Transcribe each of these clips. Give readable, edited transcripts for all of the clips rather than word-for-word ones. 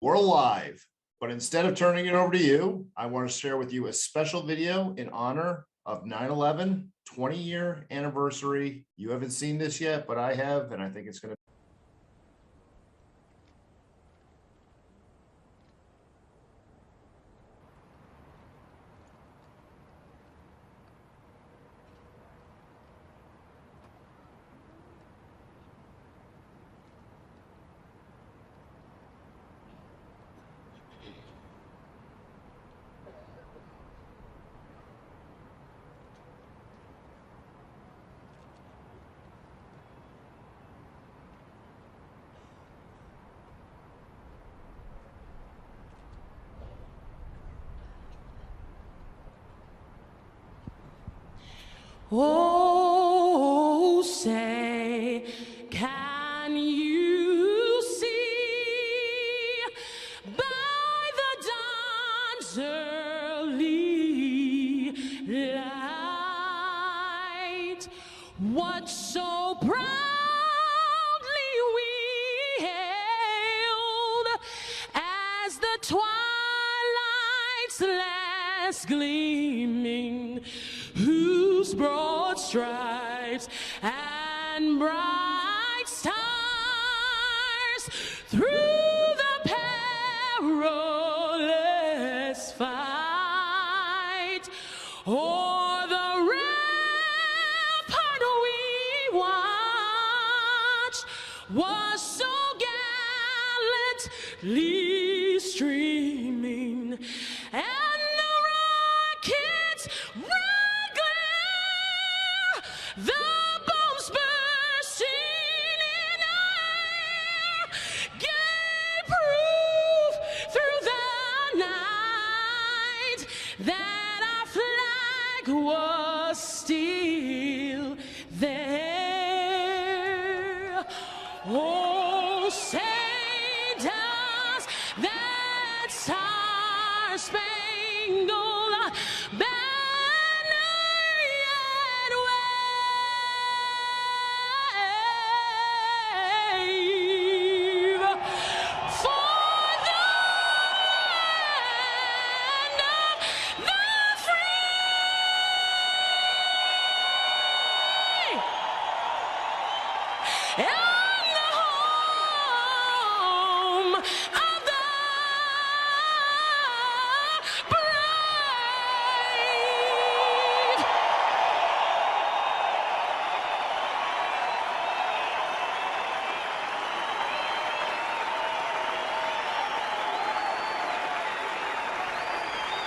We're live, but instead of turning it over to you, I want to share with you a special video in honor of 9/11 20-year anniversary. You haven't seen this yet, but I have, and I think it's going to. Oh, say, can you see by the dawn's early light what so proudly we hailed as the twilight's last gleaming, whose broad stripes and bright stars through the perilous fight o'er the rampart we watched was so gallantly streaming, and the rockets the bombs bursting in air gave proof through the night that our flag was still there. Oh, say does that star-spangled banner yet wave for the land of the free and the home of the brave.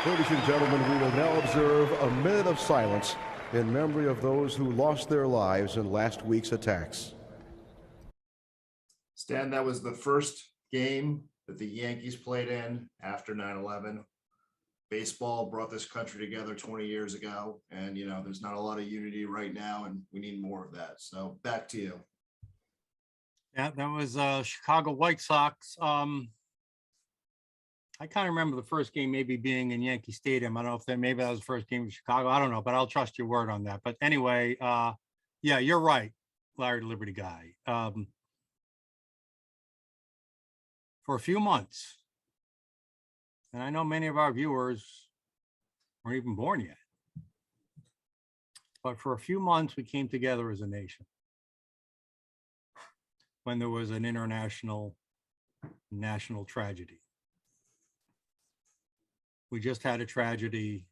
Ladies and gentlemen, we will now observe a minute of silence in memory of those who lost their lives in last week's attacks. Stan, that was the first game that the Yankees played in after 9/11. Baseball brought this country together 20 years ago, and there's not a lot of unity right now, and we need more of that. So back to you. Yeah, that was Chicago White Sox. I kind of remember the first game maybe being in Yankee Stadium. I don't know if maybe that was the first game in Chicago. I don't know, but I'll trust your word on that. But anyway, yeah, you're right, Larry the Liberty Guy. For a few months, and I know many of our viewers weren't even born yet, but for a few months we came together as a nation when there was an national tragedy. We just had a tragedy,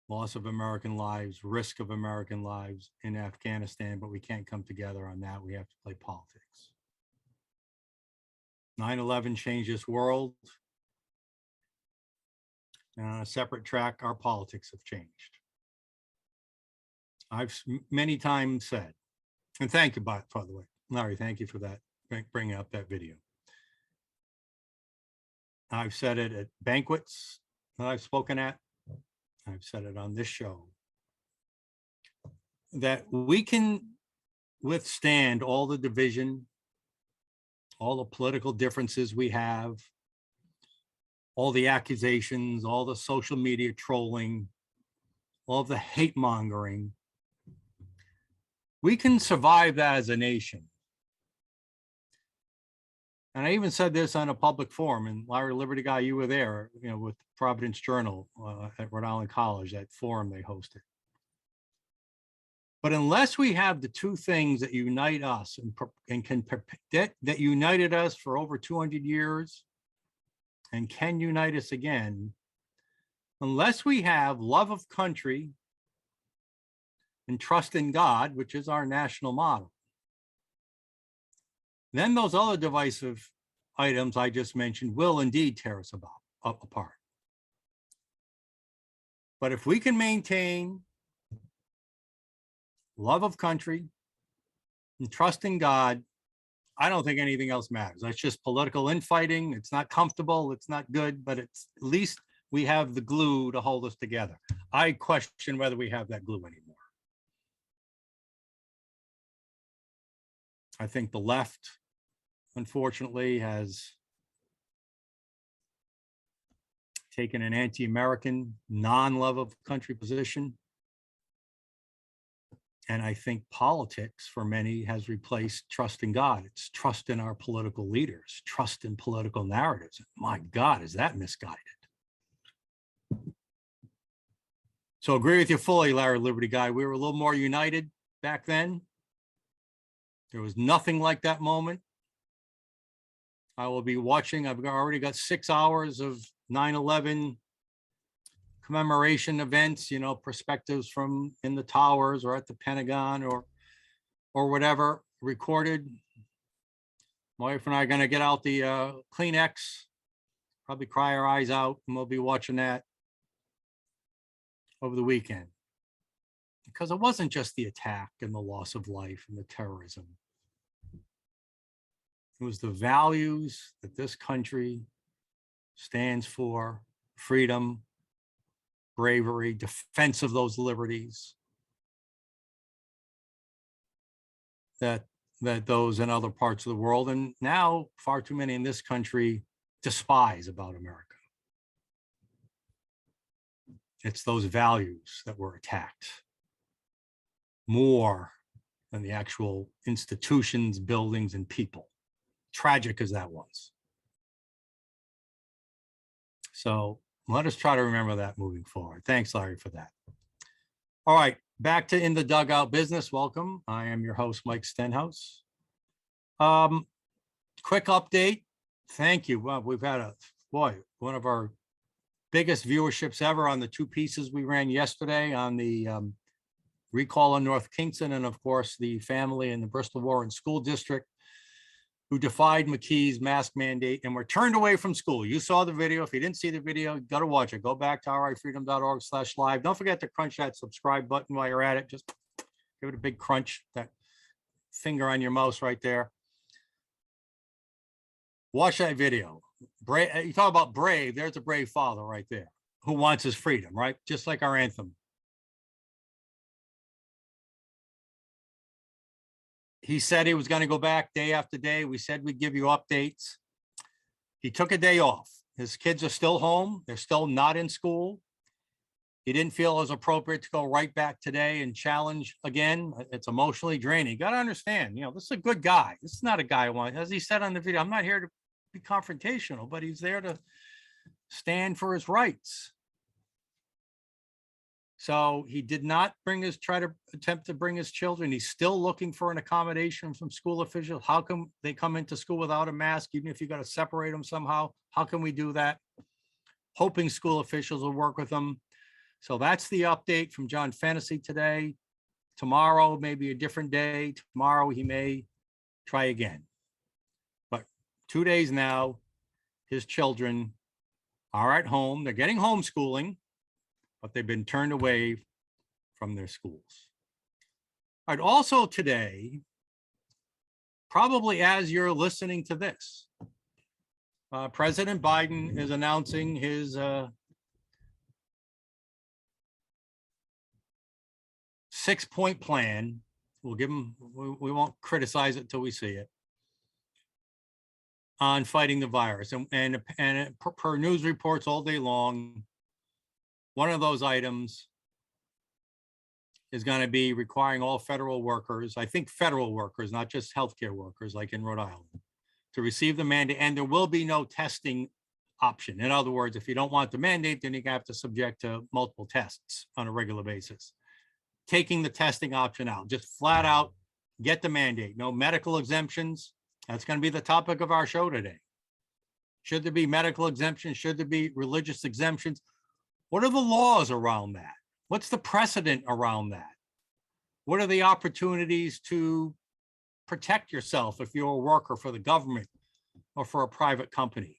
loss of American lives, risk of American lives in Afghanistan, but we can't come together on that. We have to play politics. 9/11 changed this world. And on a separate track, our politics have changed. I've many times said, and thank you, by the way, Larry, thank you for that, bringing up that video. I've said it at banquets that I've spoken at. I've said it on this show, that we can withstand all the division, all the political differences we have, all the accusations, all the social media trolling, all the hate mongering. We can survive that as a nation And I even said this on a public forum, and Larry Liberty Guy, you were there, with Providence Journal at Rhode Island College, that forum they hosted. But unless we have the two things that unite us that united us for over 200 years and can unite us again, unless we have love of country and trust in God, which is our national motto, then those other divisive items I just mentioned will indeed tear us apart. But if we can maintain love of country and trust in God, I don't think anything else matters. That's just political infighting. It's not comfortable. It's not good, but it's at least we have the glue to hold us together. I question whether we have that glue anymore. I think the left, unfortunately, has taken an anti-American, non-love of country position. And I think politics for many has replaced trust in God. It's trust in our political leaders, trust in political narratives. My God, is that misguided? So agree with you fully, Larry Liberty Guy. We were a little more united back then. There was nothing like that moment. I will be watching. I've already got 6 hours of 9/11 commemoration events, perspectives from in the towers or at the Pentagon or whatever recorded. My wife and I are going to get out the Kleenex, probably cry our eyes out, and we'll be watching that over the weekend. Because it wasn't just the attack and the loss of life and the terrorism. It was the values that this country stands for: freedom, bravery, defense of those liberties, that those in other parts of the world, and now far too many in this country, despise about America. It's those values that were attacked more than the actual institutions, buildings, and people. Tragic as that was. So let us try to remember that moving forward. Thanks, Larry, for that. All right, back to In the Dugout business. Welcome. I am your host, Mike Stenhouse. Quick update. Thank you. Well, we've had one of our biggest viewerships ever on the two pieces we ran yesterday on the recall in North Kingston, and of course, the family in the Bristol Warren School District who defied McKee's mask mandate and were turned away from school. You saw the video. If you didn't see the video, you got to watch it. Go back to rifreedom.org/live. Don't forget to crunch that subscribe button while you're at it. Just give it a big crunch, that finger on your mouse right there. Watch that video. You talk about brave. There's a brave father right there who wants his freedom, right? Just like our anthem. He said he was going to go back day after day. We said we'd give you updates. He took a day off. His kids are still home. They're still not in school. He didn't feel it was appropriate to go right back today and challenge again. It's emotionally draining. You got to understand, this is a good guy. This is not a guy who wants, as he said on the video, I'm not here to be confrontational, but he's there to stand for his rights. So he did not try to attempt to bring his children. He's still looking for an accommodation from school officials. How come they come into school without a mask, even if you got to separate them somehow? How can we do that? Hoping school officials will work with them. So that's the update from John Fennessy today. Tomorrow, maybe a different day. Tomorrow, he may try again. But 2 days now, his children are at home. They're getting homeschooling, but they've been turned away from their schools. All right, also today, probably as you're listening to this, President Biden is announcing his 6-point plan. We'll give him, we won't criticize it till we see it, on fighting the virus. And per news reports all day long, one of those items is going to be requiring all federal workers, I think federal workers, not just healthcare workers like in Rhode Island, to receive the mandate, and there will be no testing option. In other words, if you don't want the mandate, then you have to subject to multiple tests on a regular basis. Taking the testing option out, just flat out get the mandate. No medical exemptions. That's going to be the topic of our show today. Should there be medical exemptions? Should there be religious exemptions? What are the laws around that? What's the precedent around that? What are the opportunities to protect yourself if you're a worker for the government or for a private company?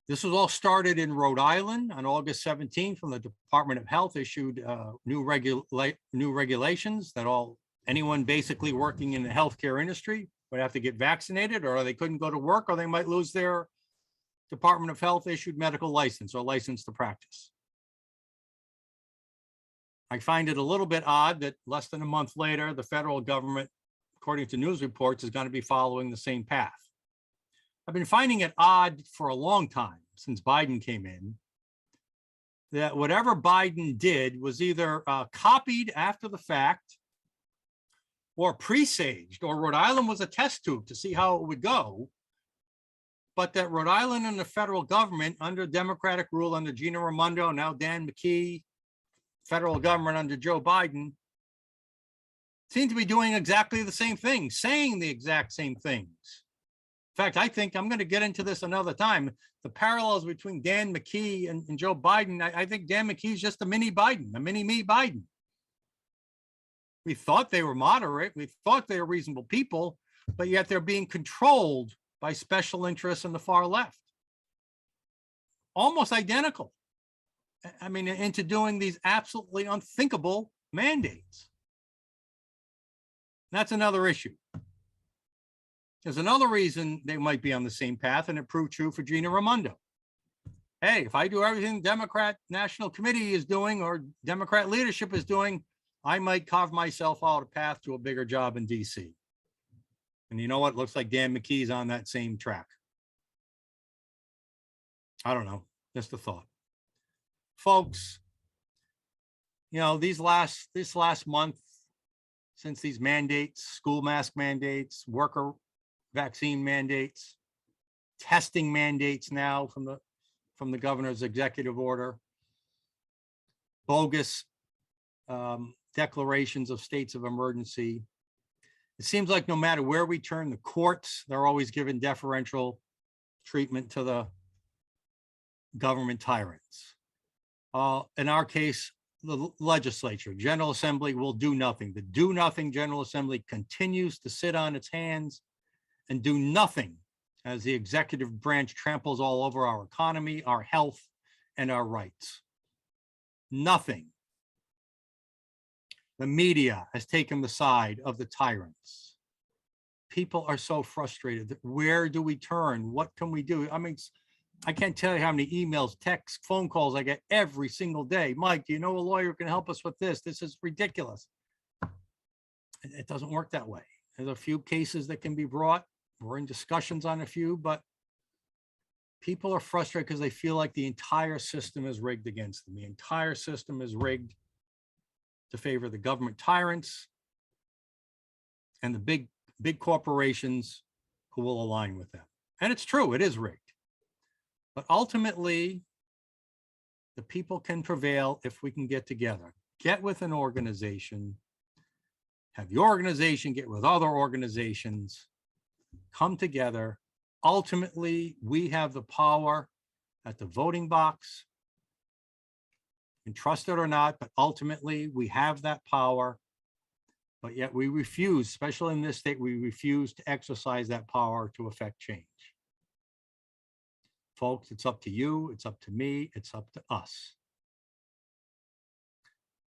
This was all started in Rhode Island on August 17th when the Department of Health issued new regulations that anyone basically working in the healthcare industry would have to get vaccinated, or they couldn't go to work, or they might lose their Department of Health issued medical license or license to practice. I find it a little bit odd that less than a month later, the federal government, according to news reports, is going to be following the same path. I've been finding it odd for a long time, since Biden came in, that whatever Biden did was either copied after the fact or presaged, or Rhode Island was a test tube to see how it would go, but that Rhode Island and the federal government under Democratic rule under Gina Raimondo, now Dan McKee, federal government under Joe Biden, seem to be doing exactly the same thing, saying the exact same things. In fact, I think I'm going to get into this another time. The parallels between Dan McKee and Joe Biden, I think Dan McKee is just a mini Biden, a mini me Biden. We thought they were moderate. We thought they were reasonable people, but yet they're being controlled by special interests in the far left. Almost identical. I mean, into doing these absolutely unthinkable mandates. That's another issue. There's another reason they might be on the same path, and it proved true for Gina Raimondo. Hey, if I do everything Democrat National Committee is doing or Democrat leadership is doing, I might carve myself out a path to a bigger job in DC. And you know what? Looks like Dan McKee's on that same track. I don't know. Just a thought. Folks, you know, this last month, since these mandates, school mask mandates, worker vaccine mandates, testing mandates now from the governor's executive order, bogus declarations of states of emergency. It seems like no matter where we turn, the courts, they're always given deferential treatment to the government tyrants. In our case, the legislature, General Assembly will do nothing. The do nothing General Assembly continues to sit on its hands and do nothing as the executive branch tramples all over our economy, our health, and our rights. Nothing. The media has taken the side of the tyrants. People are so frustrated. Where do we turn? What can we do? I mean, I can't tell you how many emails, texts, phone calls I get every single day. Mike, do you know a lawyer who can help us with this? This is ridiculous. It doesn't work that way. There's a few cases that can be brought. We're in discussions on a few, but people are frustrated because they feel like the entire system is rigged against them. The entire system is rigged to favor the government tyrants and the big corporations who will align with them. And it's true, it is rigged. But ultimately, the people can prevail if we can get together, get with an organization, have your organization get with other organizations, come together. Ultimately, we have the power at the voting box. And trust it or not, but ultimately we have that power. But yet we refuse, especially in this state, we refuse to exercise that power to affect change. Folks, it's up to you, it's up to me, it's up to us.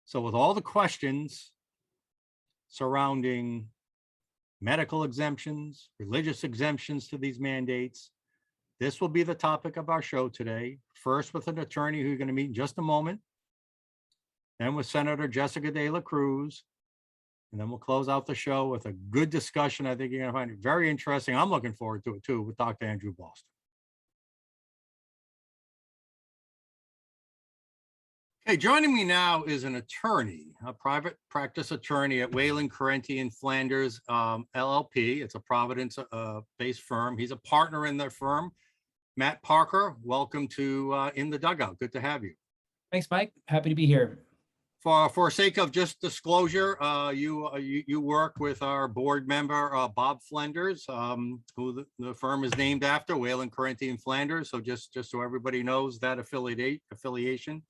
So with all the questions surrounding medical exemptions, religious exemptions to these mandates, this will be the topic of our show today. First with an attorney who you're going to meet in just a moment, then with Senator Jessica DeLaCruz, and then we'll close out the show with a good discussion. I think you're going to find it very interesting. I'm looking forward to it too, with Dr. Andrew Boston. Hey, joining me now is an attorney, a private practice attorney at Whalen, Carenti and Flanders LLP. It's a Providence-based firm. He's a partner in their firm. Matt Parker, welcome to In the Dugout. Good to have you. Thanks, Mike. Happy to be here. For sake of just disclosure, you work with our board member, Bob Flanders, who the firm is named after, Whalen, Carenti and Flanders. So just so everybody knows that affiliation.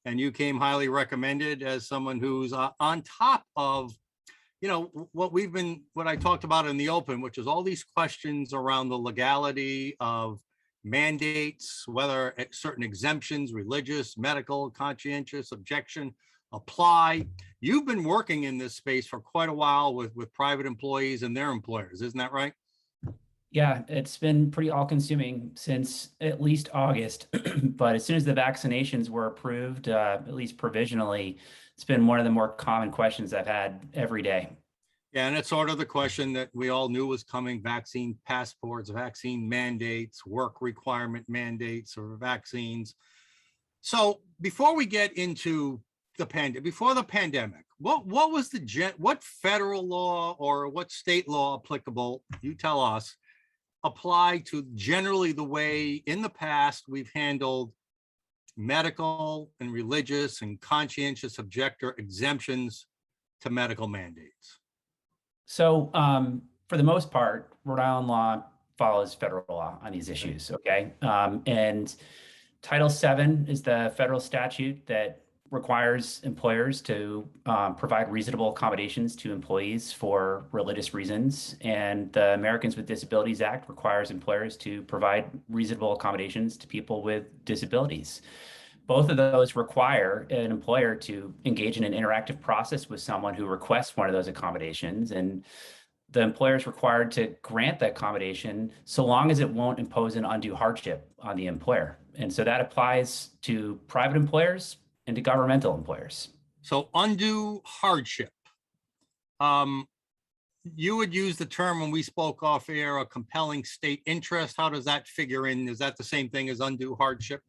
And you came highly recommended as someone who's on top of, you know, what I talked about in the open, which is all these questions around the legality of mandates, whether certain exemptions, religious, medical, conscientious, objection, apply. You've been working in this space for quite a while with private employees and their employers, isn't that right? Yeah, it's been pretty all-consuming since at least August. But as soon as the vaccinations were approved, at least provisionally, it's been one of the more common questions I've had every day. Yeah, and it's sort of the question that we all knew was coming: vaccine passports, vaccine mandates, work requirement mandates or vaccines. So before we get into before the pandemic, what was what federal law or what state law applicable, you tell us, apply to generally the way in the past we've handled medical and religious and conscientious objector exemptions to medical mandates? So for the most part, Rhode Island law follows federal law on these issues, okay? And Title VII is the federal statute that requires employers to provide reasonable accommodations to employees for religious reasons. And the Americans with Disabilities Act requires employers to provide reasonable accommodations to people with disabilities. Both of those require an employer to engage in an interactive process with someone who requests one of those accommodations. And the employer is required to grant the accommodation so long as it won't impose an undue hardship on the employer. And so that applies to private employers and to governmental employers. So undue hardship. You would use the term when we spoke off air, a compelling state interest. How does that figure in? Is that the same thing as undue hardship?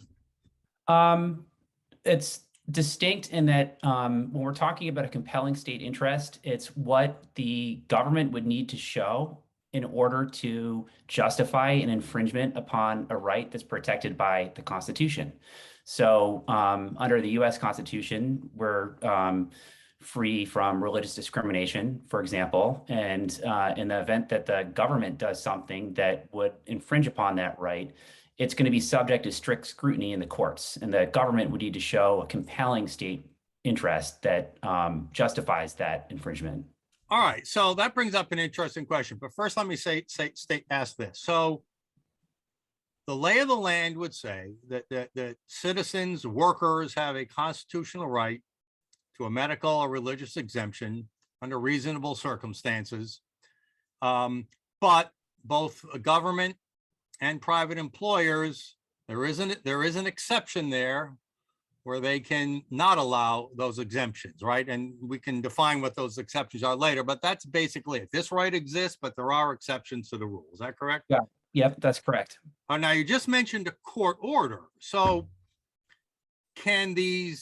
It's distinct in that when we're talking about a compelling state interest, it's what the government would need to show in order to justify an infringement upon a right that's protected by the Constitution. So under the US Constitution, we're free from religious discrimination, for example. And in the event that the government does something that would infringe upon that right, it's going to be subject to strict scrutiny in the courts. And the government would need to show a compelling state interest that justifies that infringement. All right, so that brings up an interesting question. But first, let me ask this. So the lay of the land would say that citizens, workers have a constitutional right to a medical or religious exemption under reasonable circumstances. But both a government and private employers, there is an exception there where they can not allow those exemptions, right? And we can define what those exceptions are later, but that's basically it. This right exists, but there are exceptions to the rule. Is that correct? Yeah. Yep, that's correct. Now, you just mentioned a court order. So can the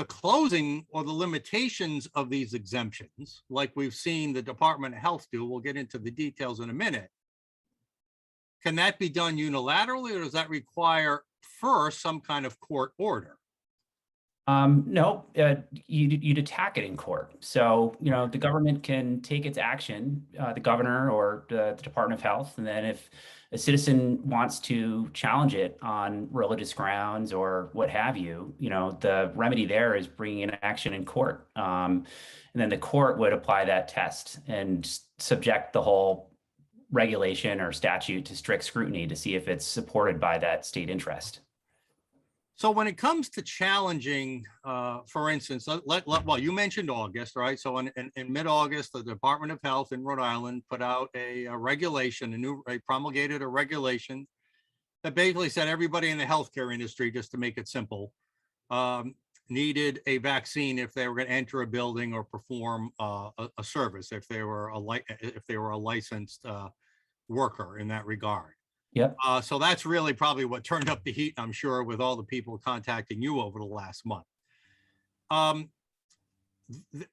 closing or the limitations of these exemptions, like we've seen the Department of Health do, we'll get into the details in a minute, can that be done unilaterally, or does that require first some kind of court order? No, you'd attack it in court. So, you know, the government can take its action, the governor or the Department of Health. And then if a citizen wants to challenge it on religious grounds or what have you, you know, the remedy there is bringing an action in court. And then the court would apply that test and subject the whole regulation or statute to strict scrutiny to see if it's supported by that state interest. So when it comes to challenging, for instance, well, you mentioned August, right? So in mid-August, the Department of Health in Rhode Island put out a regulation, promulgated a regulation that basically said everybody in the healthcare industry, just to make it simple, needed a vaccine if they were going to enter a building or perform a service, if they were a licensed worker in that regard. Yep. So that's really probably what turned up the heat, I'm sure, with all the people contacting you over the last month.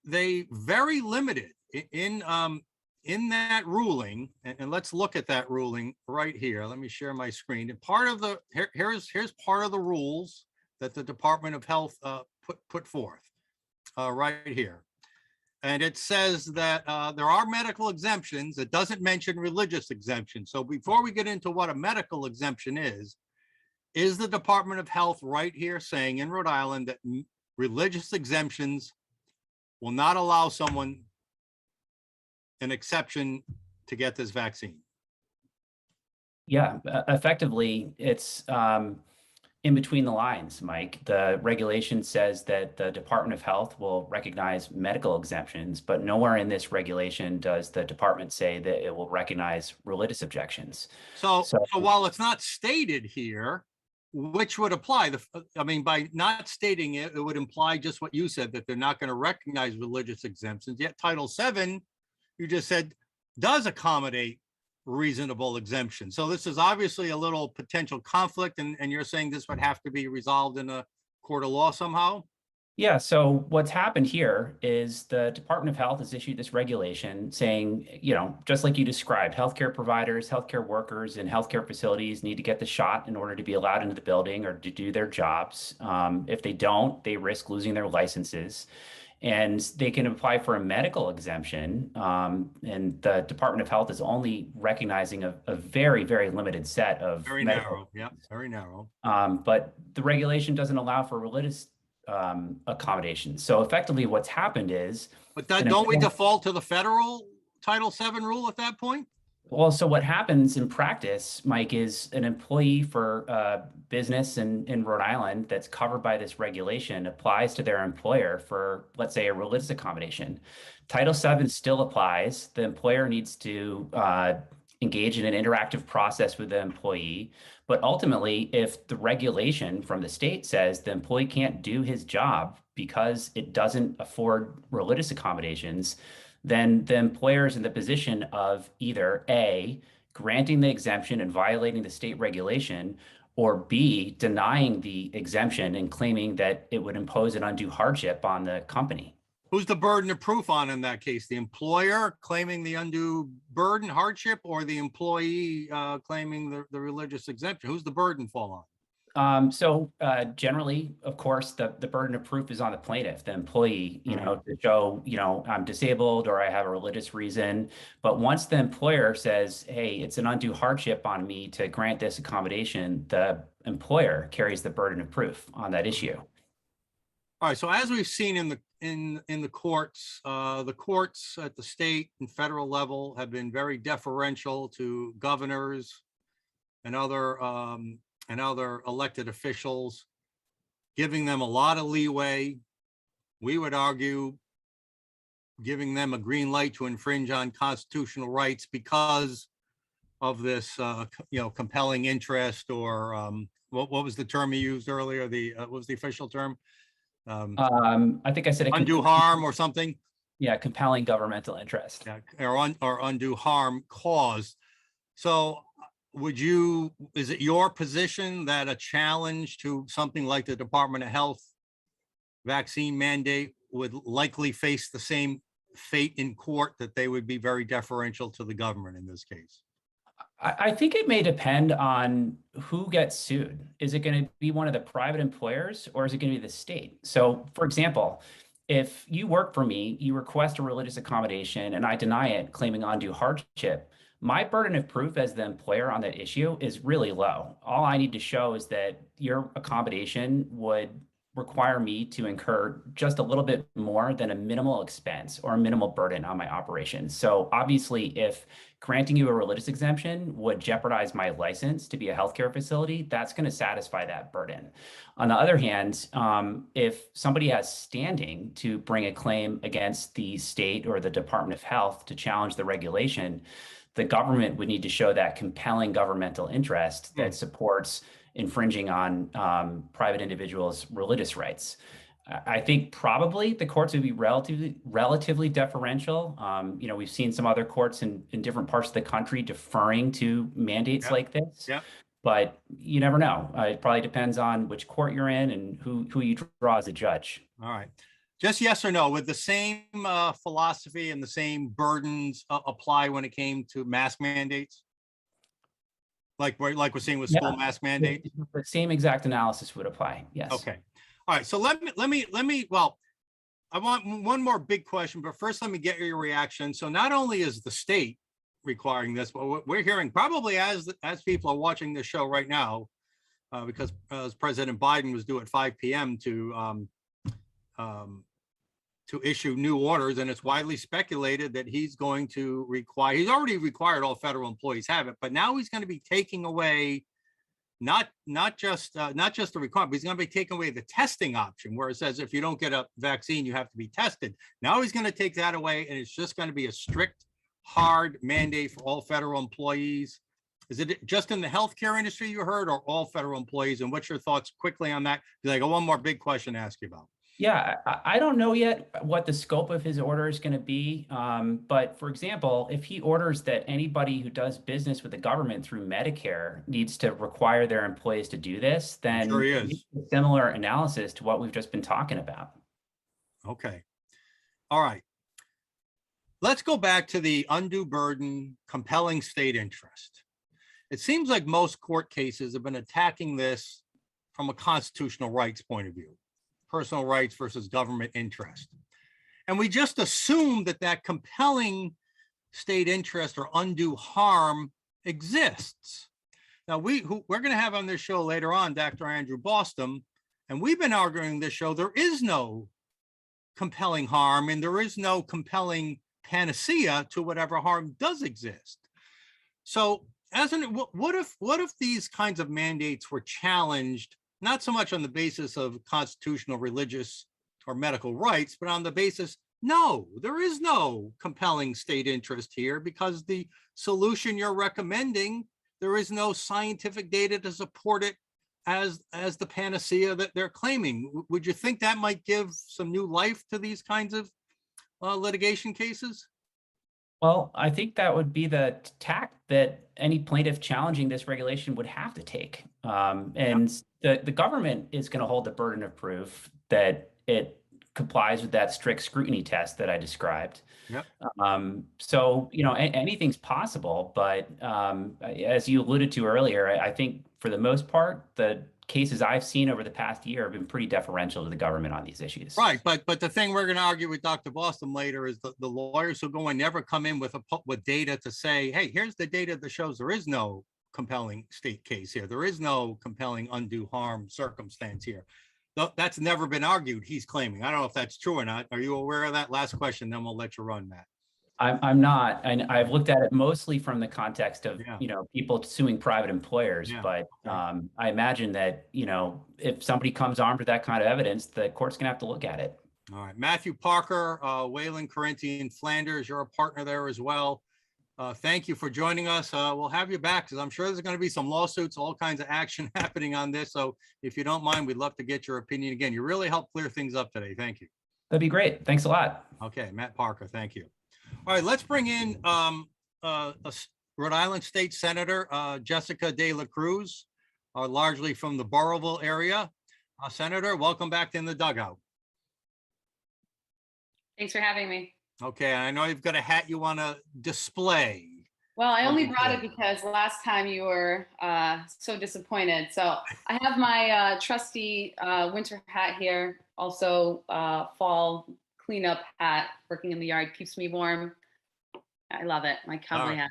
they very limited in that ruling, and let's look at that ruling right here. Let me share my screen. And part of the here's part of the rules that the Department of Health put forth right here. And it says that there are medical exemptions. It doesn't mention religious exemptions. So before we get into what a medical exemption is the Department of Health right here saying in Rhode Island that religious exemptions will not allow someone an exception to get this vaccine? Yeah, effectively, it's in between the lines, Mike. The regulation says that the Department of Health will recognize medical exemptions, but nowhere in this regulation does the department say that it will recognize religious objections. So while it's not stated here, which would apply, I mean, by not stating it, it would imply just what you said, that they're not going to recognize religious exemptions. Yet Title VII, you just said, does accommodate reasonable exemption. So this is obviously a little potential conflict, and you're saying this would have to be resolved in a court of law somehow? Yeah, so what's happened here is the Department of Health has issued this regulation saying, you know, just like you described, healthcare providers, healthcare workers, and healthcare facilities need to get the shot in order to be allowed into the building or to do their jobs. If they don't, they risk losing their licenses. And they can apply for a medical exemption. And the Department of Health is only recognizing a very, very limited set of Very narrow, yeah, very narrow. But the regulation doesn't allow for religious accommodations. So effectively what's happened is... But don't we default to the federal Title VII rule at that point? Well, so what happens in practice, Mike, is an employee for a business in Rhode Island that's covered by this regulation applies to their employer for, let's say, a religious accommodation. Title VII still applies. The employer needs to engage in an interactive process with the employee. But ultimately, if the regulation from the state says the employee can't do his job because it doesn't afford religious accommodations, then the employer is in the position of either A, granting the exemption and violating the state regulation, or B, denying the exemption and claiming that it would impose an undue hardship on the company. Who's the burden of proof on in that case? The employer claiming the undue burden, hardship, or the employee claiming the religious exemption? Who's the burden fall on? So generally, of course, the burden of proof is on the plaintiff, the employee, you know, to show, you know, I'm disabled or I have a religious reason. But once the employer says, hey, it's an undue hardship on me to grant this accommodation, the employer carries the burden of proof on that issue. All right. So as we've seen in the courts at the state and federal level have been very deferential to governors and other elected officials, giving them a lot of leeway. We would argue giving them a green light to infringe on constitutional rights because of this, you know, compelling interest, or what was the term you used earlier? What was the official term? I think I said undue harm or something. Yeah, compelling governmental interest. Yeah, or undue harm caused. So is it your position that a challenge to something like the Department of Health vaccine mandate would likely face the same fate in court, that they would be very deferential to the government in this case? I think it may depend on who gets sued. Is it going to be one of the private employers, or is it going to be the state? So, for example, if you work for me, you request a religious accommodation and I deny it, claiming undue hardship, my burden of proof as the employer on that issue is really low. All I need to show is that your accommodation would require me to incur just a little bit more than a minimal expense or a minimal burden on my operations. So obviously, if granting you a religious exemption would jeopardize my license to be a healthcare facility, that's going to satisfy that burden. On the other hand, if somebody has standing to bring a claim against the state or the Department of Health to challenge the regulation, the government would need to show that compelling governmental interest that supports infringing on private individuals' religious rights. I think probably the courts would be relatively deferential. You know, we've seen some other courts in different parts of the country deferring to mandates like this. But you never know. It probably depends on which court you're in and who you draw as a judge. All right. Just yes or no, would the same philosophy and the same burdens apply when it came to mask mandates? Like we're seeing with school Yeah. mask mandates? The same exact analysis would apply. Yes. Okay. All right. So let me, well, I want one more big question, but first let me get your reaction. So not only is the state requiring this, but we're hearing probably as people are watching this show right now, because President Biden was due at 5 p.m. to issue new orders, and it's widely speculated that he's going to require, he's already required all federal employees have it, but now he's going to be taking away not just the requirement, but he's going to be taking away the testing option, where it says if you don't get a vaccine, you have to be tested. Now he's going to take that away, and it's just going to be a strict, hard mandate for all federal employees. Is it just in the healthcare industry you heard, or all federal employees? And what's your thoughts quickly on that? Because I got one more big question to ask you about. Yeah, I don't know yet what the scope of his order is going to be. But for example, if he orders that anybody who does business with the government through Medicare needs to require their employees to do this, then Sure he is. Similar analysis to what we've just been talking about. Okay. All right. Let's go back to the undue burden, compelling state interest. It seems like most court cases have been attacking this from a constitutional rights point of view. Personal rights versus government interest. And we just assume that compelling state interest or undue harm exists. Now, we're going to have on this show later on, Dr. Andrew Boston, and we've been arguing this show, there is no compelling harm and there is no compelling panacea to whatever harm does exist. So what if these kinds of mandates were challenged, not so much on the basis of constitutional, religious, or medical rights, but on the basis, no, there is no compelling state interest here because the solution you're recommending, there is no scientific data to support it as the panacea that they're claiming. Would you think that might give some new life to these kinds of litigation cases? Well, I think that would be the tack that any plaintiff challenging this regulation would have to take. And the government is going to hold the burden of proof that it complies with that strict scrutiny test that I described. Yep. So, anything's possible. But as you alluded to earlier, I think for the most part, the cases I've seen over the past year have been pretty deferential to the government on these issues. Right, but the thing we're going to argue with Dr. Boston later is the lawyers who go and never come in with data to say, hey, here's the data that shows there is no compelling state case here. There is no compelling undue harm circumstance here. That's never been argued, he's claiming. I don't know if that's true or not. Are you aware of that? Last question, then we'll let you run, Matt. I'm not, and I've looked at it mostly from the context of, people suing private employers. Yeah. But I imagine that, if somebody comes armed with that kind of evidence, the court's gonna have to look at it. All right, Matthew Parker, Wayland Corinthian Flanders, you're a partner there as well. Thank you for joining us. We'll have you back because I'm sure there's going to be some lawsuits, all kinds of action happening on this. So if you don't mind, we'd love to get your opinion again. You really helped clear things up today. Thank you. That'd be great. Thanks a lot. Okay, Matt Parker, thank you. All right, let's bring in a Rhode Island State Senator, Jessica DeLaCruz, largely from the Burrillville area. Senator, welcome back in the dugout. Thanks for having me. Okay, I know you've got a hat you want to display. Well, I only brought it because last time you were so disappointed. So I have my trusty winter hat here. Also, fall cleanup hat, working in the yard, keeps me warm. I love it. My cowboy hat.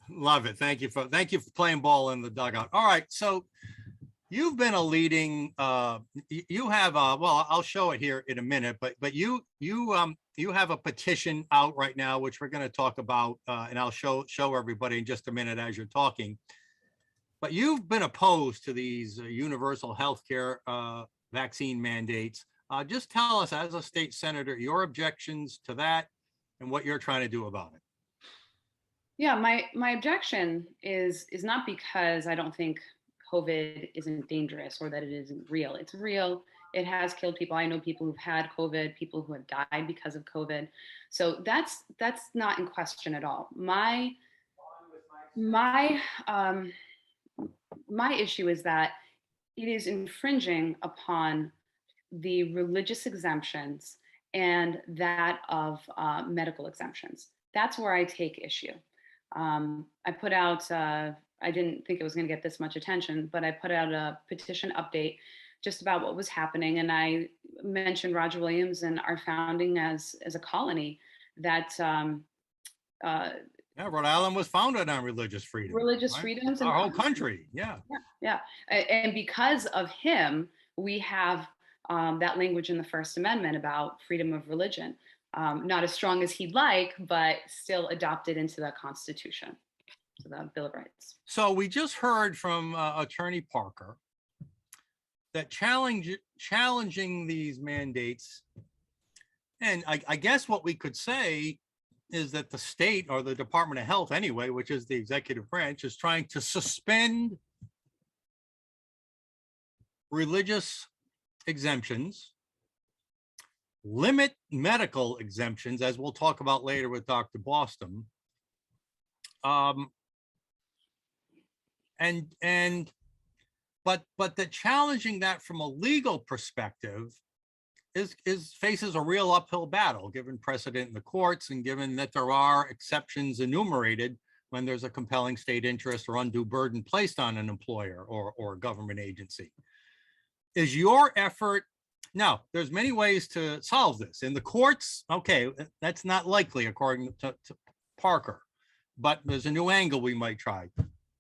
Love it. Thank you for playing ball in the dugout. All right, so you've been a leading. You have well, I'll show it here in a minute, but you have a petition out right now, which we're going to talk about, and I'll show everybody in just a minute as you're talking. But you've been opposed to these universal health care vaccine mandates. Just tell us, as a state senator, your objections to that and what you're trying to do about it. Yeah, my objection is not because I don't think COVID isn't dangerous or that it isn't real. It's real. It has killed people. I know people who've had COVID, people who have died because of COVID. So that's not in question at all. My issue is that it is infringing upon the religious exemptions and that of medical exemptions. That's where I take issue. I put out, I didn't think it was going to get this much attention, but I put out a petition update just about what was happening. And I mentioned Roger Williams and our founding as a colony that Yeah, Rhode Island was founded on religious freedom. religious right? freedoms Our and whole country. Yeah. yeah. And because of him, we have that language in the First Amendment about freedom of religion. Not as strong as he'd like, but still adopted into the Constitution, so the Bill of Rights. So we just heard from Attorney Parker that challenging these mandates, and I guess what we could say is that the state, or the Department of Health anyway, which is the executive branch, is trying to suspend religious exemptions, limit medical exemptions, as we'll talk about later with Dr. Boston. But that challenging that from a legal perspective faces a real uphill battle, given precedent in the courts and given that there are exceptions enumerated when there's a compelling state interest or undue burden placed on an employer or government agency. Is your effort, now there's many ways to solve this. In the courts, okay, that's not likely according to Parker, but there's a new angle we might try.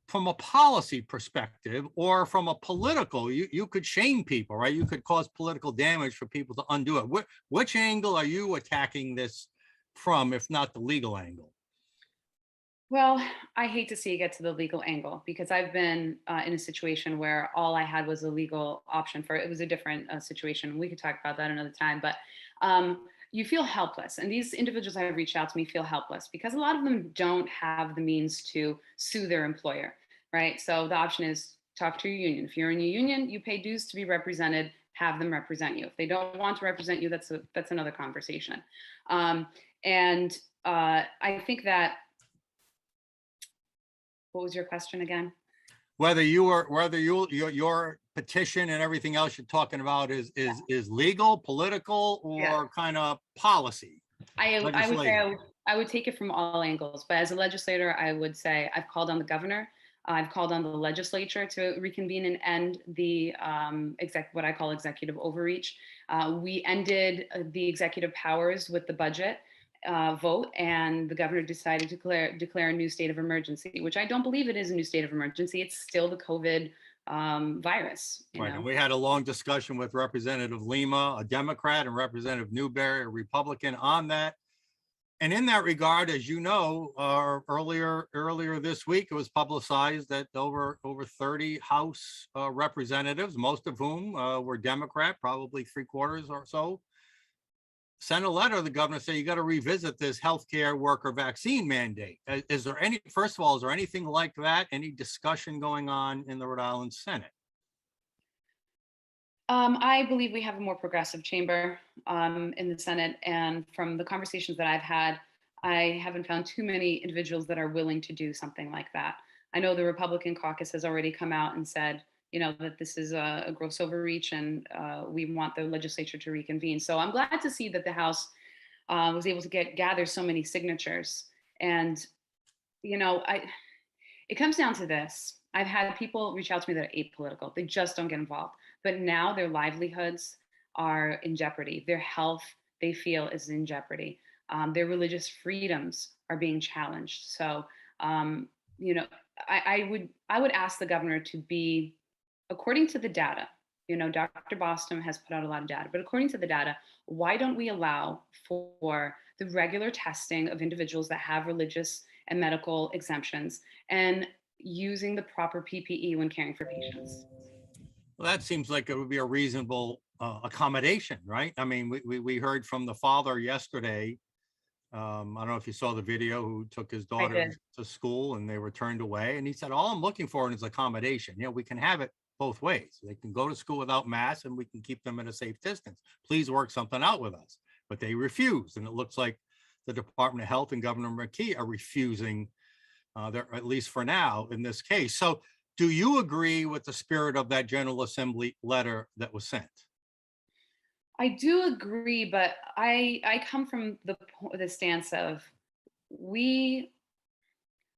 From a policy perspective or from a political, you could shame people, right? You could cause political damage for people to undo it. Which angle are you attacking this from, if not the legal angle? Well, I hate to see it get to the legal angle, because I've been in a situation where all I had was a legal option for it. It was a different situation. We could talk about that another time, but you feel helpless. And these individuals that have reached out to me feel helpless because a lot of them don't have the means to sue their employer, right? So the option is talk to your union. If you're in your union, you pay dues to be represented, have them represent you. If they don't want to represent you, that's another conversation. I think that, what was your question again? Whether your petition and everything else you're talking about is legal, political, or kind of policy. I would say I would take it from all angles, but as a legislator, I would say I've called on the governor, I've called on the legislature to reconvene and end the what I call executive overreach. We ended the executive powers with the budget vote, and the governor decided to declare a new state of emergency, which I don't believe it is a new state of emergency. It's still the COVID virus. Right, and we had a long discussion with Representative Lima, a Democrat, and Representative Newberry, a Republican, on that. And in that regard, as you know, earlier this week, it was publicized that over 30 House representatives, most of whom were Democrat, probably 3/4 or so, sent a letter to the governor saying you got to revisit this healthcare worker vaccine mandate. Is there any, first of all, is there anything like that? Any discussion going on in the Rhode Island Senate? I believe we have a more progressive chamber in the Senate, and from the conversations that I've had, I haven't found too many individuals that are willing to do something like that. I know the Republican caucus has already come out and said, you know, that this is a gross overreach, and we want the legislature to reconvene. So I'm glad to see that the House was able to gather so many signatures. And, you know, it comes down to this. I've had people reach out to me that are apolitical. They just don't get involved. But now their livelihoods are in jeopardy. Their health, they feel, is in jeopardy. Their religious freedoms are being challenged. So, you know, I would ask the governor to be, according to the data, you know, Dr. Boston has put out a lot of data, but according to the data, why don't we allow for the regular testing of individuals that have religious and medical exemptions and using the proper PPE when caring for patients? Well, that seems like it would be a reasonable accommodation, right? I mean, we heard from the father yesterday. I don't know if you saw the video, who took his daughter to school and they were turned away. And he said, all I'm looking for is accommodation. You know, we can have it both ways. They can go to school without masks and we can keep them at a safe distance. Please work something out with us. But they refused. And it looks like the Department of Health and Governor McKee are refusing, at least for now, in this case. So do you agree with the spirit of that General Assembly letter that was sent? I do agree, but I come from the stance of we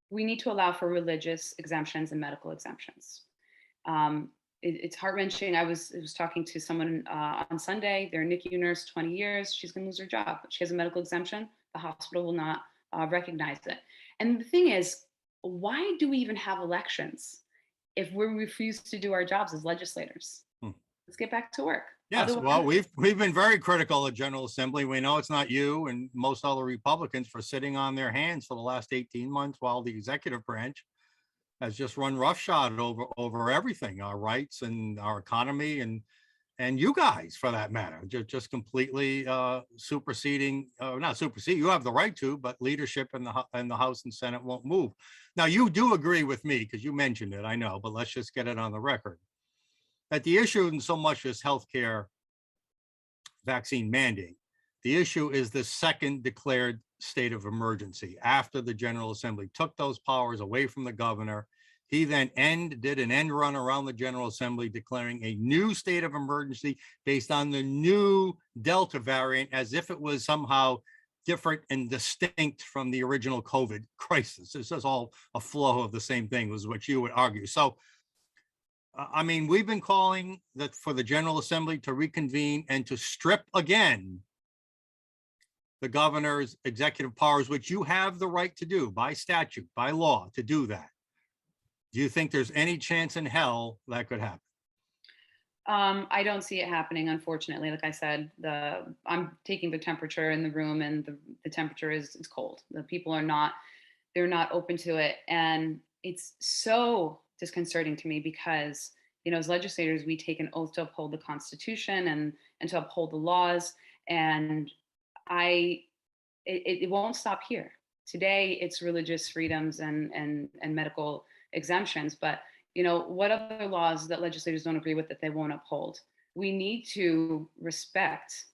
we need to allow for religious exemptions and medical exemptions. It's heart wrenching. I was talking to someone on Sunday. They're a NICU nurse, 20 years. She's going to lose her job. She has a medical exemption. The hospital will not recognize it. And the thing is, why do we even have elections if we refuse to do our jobs as legislators? Let's get back to work. Yes, well, we've been very critical of General Assembly. We know it's not you and most other Republicans for sitting on their hands for the last 18 months while the executive branch has just run roughshod over everything, our rights and our economy and you guys for that matter, just completely superseding, not supersede, you have the right to, but leadership in the House and Senate won't move. Now, you do agree with me because you mentioned it, I know, but let's just get it on the record that the issue isn't so much as healthcare vaccine mandate. The issue is the second declared state of emergency after the General Assembly took those powers away from the governor. He then did an end run around the General Assembly, declaring a new state of emergency based on the new Delta variant, as if it was somehow different and distinct from the original COVID crisis. This is all a flow of the same thing, was what you would argue. So, I mean, we've been calling that for the General Assembly to reconvene and to strip again the governor's executive powers, which you have the right to do by statute, by law, to do that. Do you think there's any chance in hell that could happen? I don't see it happening, unfortunately. Like I said, I'm taking the temperature in the room, and the temperature is cold. The people they're not open to it, and it's so disconcerting to me because, you know, as legislators, we take an oath to uphold the Constitution and to uphold the laws, and it won't stop here. Today, it's religious freedoms and medical exemptions, but you know, what other laws that legislators don't agree with that they won't uphold? We need to respect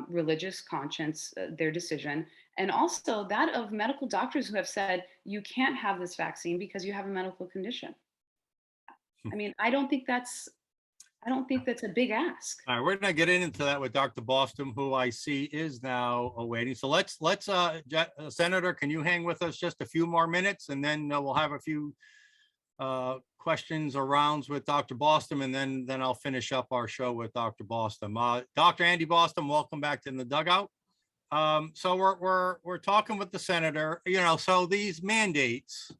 religious conscience, their decision, and also that of medical doctors who have said you can't have this vaccine because you have a medical condition. I mean, I don't think that's a big ask. All right, we're gonna get into that with Dr. Boston, who I see is now awaiting. So let's Senator, can you hang with us just a few more minutes, and then we'll have a few questions or rounds with Dr. Boston, and then I'll finish up our show with Dr. Boston. Dr. Andy Boston, welcome back to the Dugout. So we're talking with the senator. You know, so these mandates.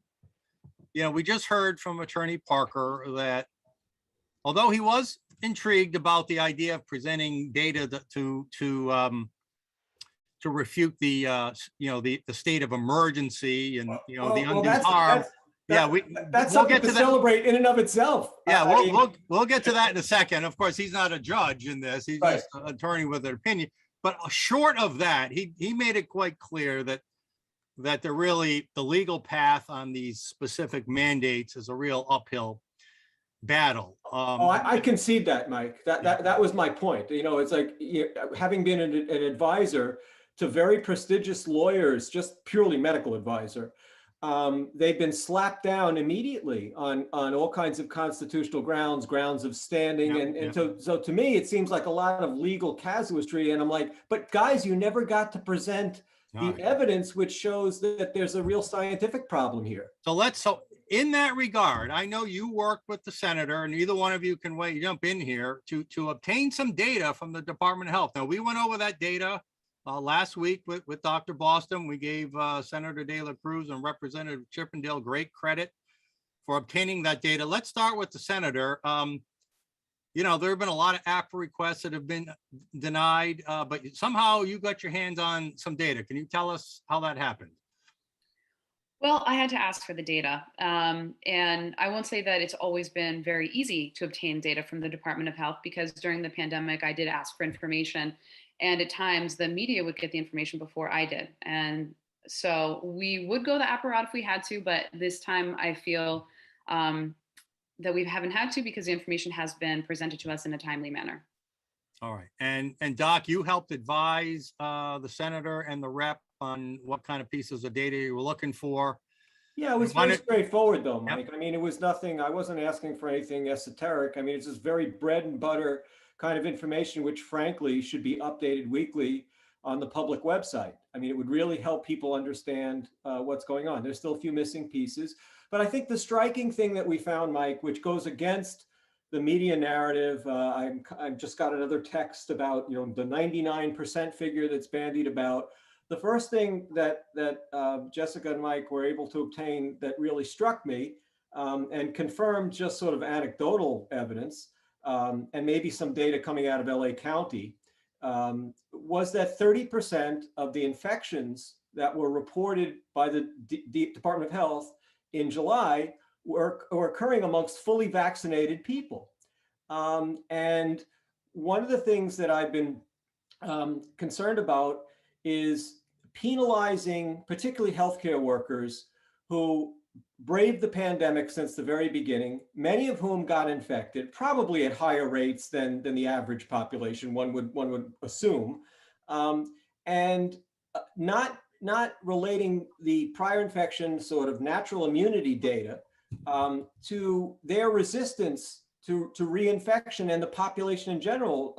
You know, we just heard from Attorney Parker that although he was intrigued about the idea of presenting data to refute the the state of emergency and the undue harm. That's something to celebrate in and of itself. Yeah, we'll get to that in a second. Of course, he's not a judge in this; he's just an attorney with an opinion. But short of that, he made it quite clear that the legal path on these specific mandates is a real uphill battle. I concede that, Mike. That was my point. You know, it's like having been an advisor to very prestigious lawyers, just purely medical advisor. They've been slapped down immediately on all kinds of constitutional grounds of standing. So to me, it seems like a lot of legal casuistry. And I'm like, but guys, you never got to present the evidence which shows that there's a real scientific problem here. So in that regard, I know you worked with the senator, and either one of you can jump in here to obtain some data from the Department of Health. Now, we went over that data last week with Dr. Boston. We gave Senator DeLaCruz and Representative Chippendale great credit for obtaining that data. Let's start with the senator. You know, there have been a lot of app requests that have been denied, but somehow you got your hands on some data. Can you tell us how that happened? Well, I had to ask for the data. And I won't say that it's always been very easy to obtain data from the Department of Health, because during the pandemic, I did ask for information. And at times the media would get the information before I did. And so we would go the app route if we had to, but this time I feel that we haven't had to, because the information has been presented to us in a timely manner. All right. And Doc, you helped advise the senator and the rep on what kind of pieces of data you were looking for. Yeah, it was Wanna- very straightforward though, Yep. Mike. I mean, it was nothing, I wasn't asking for anything esoteric. I mean, it's just very bread and butter kind of information, which frankly should be updated weekly on the public website. I mean, it would really help people understand what's going on. There's still a few missing pieces, but I think the striking thing that we found, Mike, which goes against the media narrative, I've just got another text about, you know, the 99% figure that's bandied about. The first thing that Jessica and Mike were able to obtain that really struck me and confirmed just sort of anecdotal evidence and maybe some data coming out of LA County was that 30% of the infections that were reported by the Department of Health in July were occurring amongst fully vaccinated people. And one of the things that I've been concerned about is penalizing particularly healthcare workers who braved the pandemic since the very beginning, many of whom got infected, probably at higher rates than the average population, one would assume, and not relating the prior infection sort of natural immunity data to their resistance to reinfection and the population in general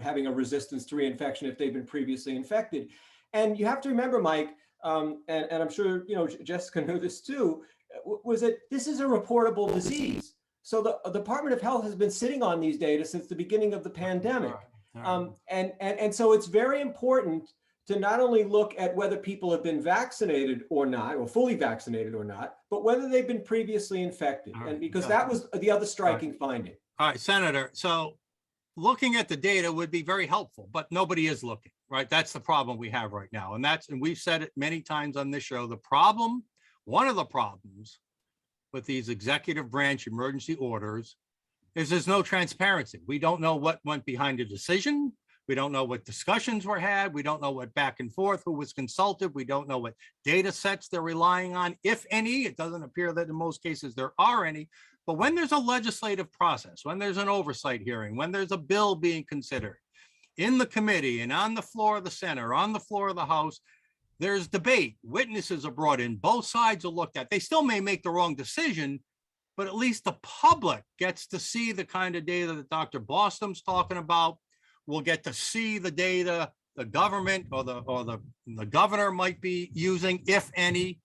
having a resistance to reinfection if they've been previously infected. And you have to remember, Mike, and I'm sure you know Jessica knew this too, was that this is a reportable disease. So the Department of Health has been sitting on these data since the beginning of the pandemic. And so it's very important to not only look at whether people have been vaccinated or not, or fully vaccinated or not, but whether they've been previously infected. And because that was the other striking finding. All right, Senator. So looking at the data would be very helpful, but nobody is looking, right? That's the problem we have right now. And we've said it many times on this show, one of the problems with these executive branch emergency orders is there's no transparency. We don't know what went behind the decision. We don't know what discussions were had. We don't know what back and forth, who was consulted. We don't know what data sets they're relying on, if any. It doesn't appear that in most cases there are any. But when there's a legislative process, when there's an oversight hearing, when there's a bill being considered in the committee and on the floor of the Senate, or on the floor of the House, there's debate. Witnesses are brought in. Both sides are looked at. They still may make the wrong decision, but at least the public gets to see the kind of data that Dr. Bostom's talking about. We'll get to see the data the government or the governor might be using, if any.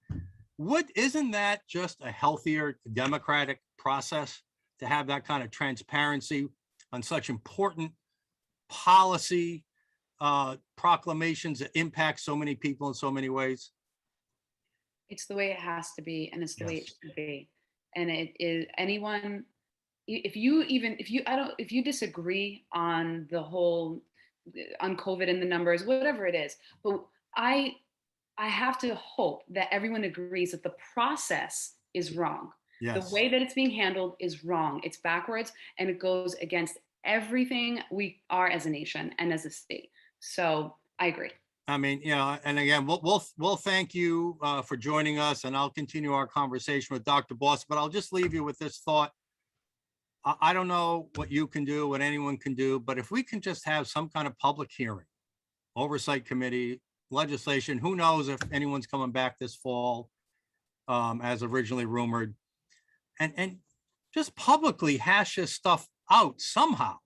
Isn't that just a healthier democratic process to have that kind of transparency on such important policy proclamations that impact so many people in so many ways? It's the way it has to be, and it's the way it should be. And it is anyone, if you disagree on the whole, on COVID and the numbers, whatever it is, but I have to hope that everyone agrees that the process is wrong. Yes. The way that it's being handled is wrong. It's backwards, and it goes against everything we are as a nation and as a state. So I agree. I mean, you know, and again, we'll thank you for joining us, and I'll continue our conversation with Dr. Boss, but I'll just leave you with this thought. I don't know what you can do, what anyone can do, but if we can just have some kind of public hearing, oversight committee, legislation, who knows if anyone's coming back this fall, as originally rumored, and just publicly hash this stuff out somehow.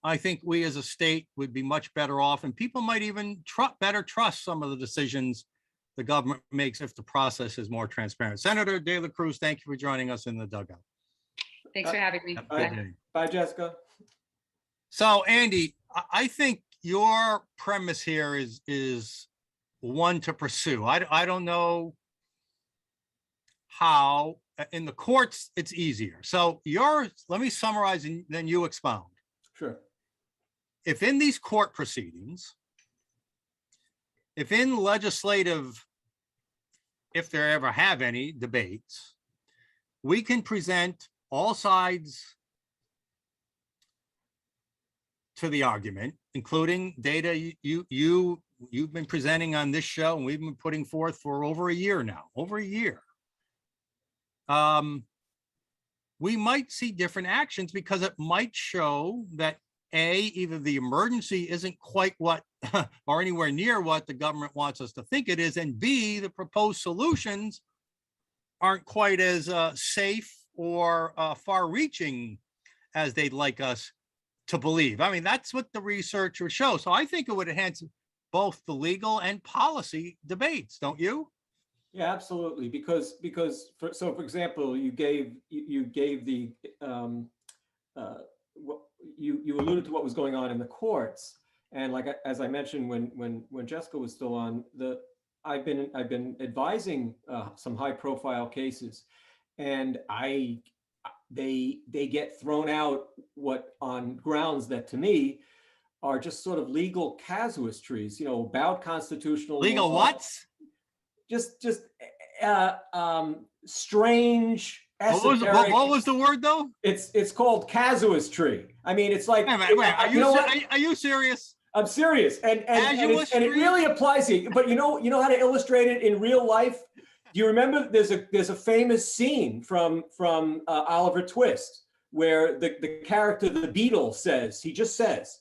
I think we as a state would be much better off, and people might even better trust some of the decisions the government makes if the process is more transparent. Senator DeLaCruz, thank you for joining us in the Dugout. Thanks for having me. Bye, Jessica. So, Andy, I think your premise here is one to pursue. I don't know how. In the courts, it's easier. So let me summarize and then you expound. Sure. If in these court proceedings, if in legislative, if there ever have any debates, we can present all sides to the argument, including data you've been presenting on this show, and we've been putting forth for over a year now, we might see different actions because it might show that either the emergency isn't quite what or anywhere near what the government wants us to think it is, and B, the proposed solutions aren't quite as safe or far-reaching as they'd like us to believe. I mean, that's what the research would show. So I think it would enhance both the legal and policy debates, don't you? Yeah, absolutely. Because for example, you gave the you alluded to what was going on in the courts, and like as I mentioned when Jessica was still on, I've been advising some high profile cases, and they get thrown out on grounds that to me are just sort of legal casuistries, about constitutional Legal law. what? Just strange, esoteric. What was the word though? It's called casuistry. I mean, it's like, Wait, are you serious? I'm serious, and it really applies here. But you know how to illustrate it in real life. Do you remember? There's a famous scene from Oliver Twist where the character, the beetle, just says,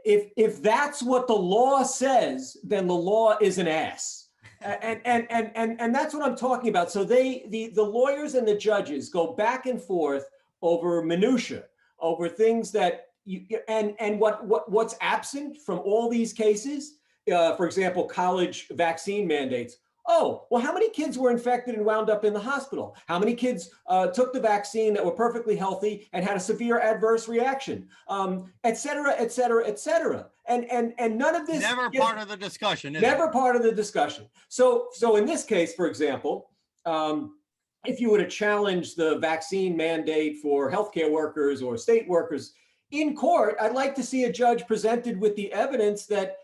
if that's what the law says, then the law is an ass. And that's what I'm talking about. So the lawyers and the judges go back and forth over minutia, over things that what's absent from all these cases, for example, college vaccine mandates. Oh, well, how many kids were infected and wound up in the hospital? How many kids took the vaccine that were perfectly healthy and had a severe adverse reaction, et cetera, et cetera, et cetera. And none of this never part of the discussion. Never part of the discussion. So in this case, for example, if you were to challenge the vaccine mandate for healthcare workers or state workers in court, I'd like to see a judge presented with the evidence that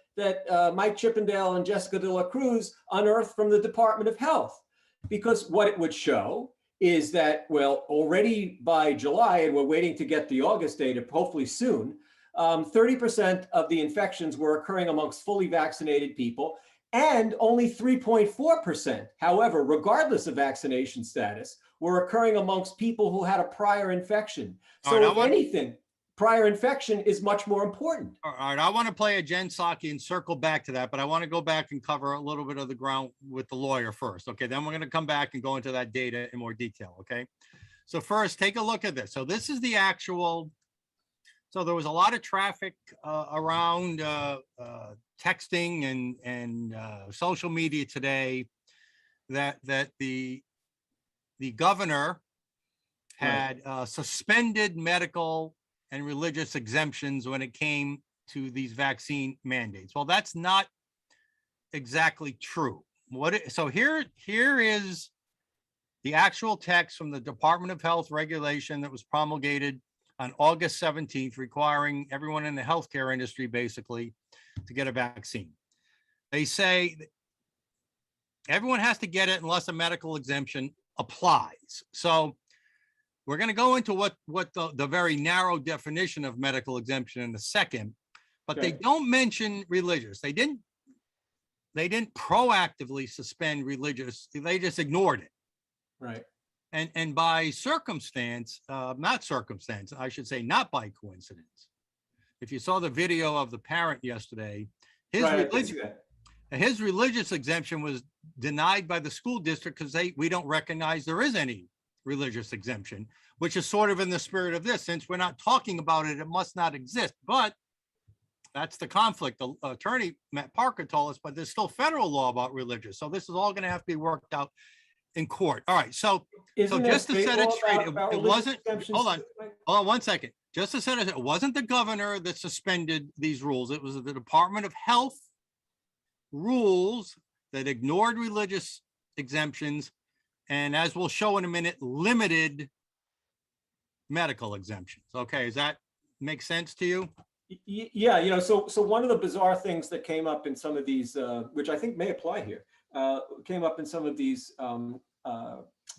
Mike Chippendale and Jessica DeLaCruz unearthed from the Department of Health. Because what it would show is that, well, already by July, and we're waiting to get the August data, hopefully soon, 30% of the infections were occurring amongst fully vaccinated people, and only 3.4%, however, regardless of vaccination status, were occurring amongst people who had a prior infection. So if anything, prior infection is much more important. All right, I want to play a Jen Psaki and circle back to that, but I want to go back and cover a little bit of the ground with the lawyer first. Okay, then we're going to come back and go into that data in more detail. Okay, so first, take a look at this. So this is the actual. So there was a lot of traffic around texting and social media today that the governor had suspended medical and religious exemptions when it came to these vaccine mandates. Well, that's not exactly true. So here is the actual text from the Department of Health regulation that was promulgated on August 17th, requiring everyone in the healthcare industry basically to get a vaccine. They say everyone has to get it unless a medical exemption applies. So we're going to go into what the very narrow definition of medical exemption in a second, but they don't mention religious. They didn't proactively suspend religious. They just ignored it. Right. And by circumstance, not circumstance, I should say, not by coincidence. If you saw the video of the parent yesterday, his religious exemption was denied by the school district because we don't recognize there is any religious exemption, which is sort of in the spirit of this. Since we're not talking about it, it must not exist. But that's the conflict. The attorney, Matt Parker, told us, but there's still federal law about religious. So this is all going to have to be worked out in court. All right. So just to set it straight, it wasn't, hold on 1 second. Just to set it wasn't the governor that suspended these rules. It was the Department of Health rules that ignored religious exemptions. And as we'll show in a minute, limited medical exemptions. Okay. Does that make sense to you? Yeah. So one of the bizarre things that came up in some of these, which I think may apply here, came up in some of these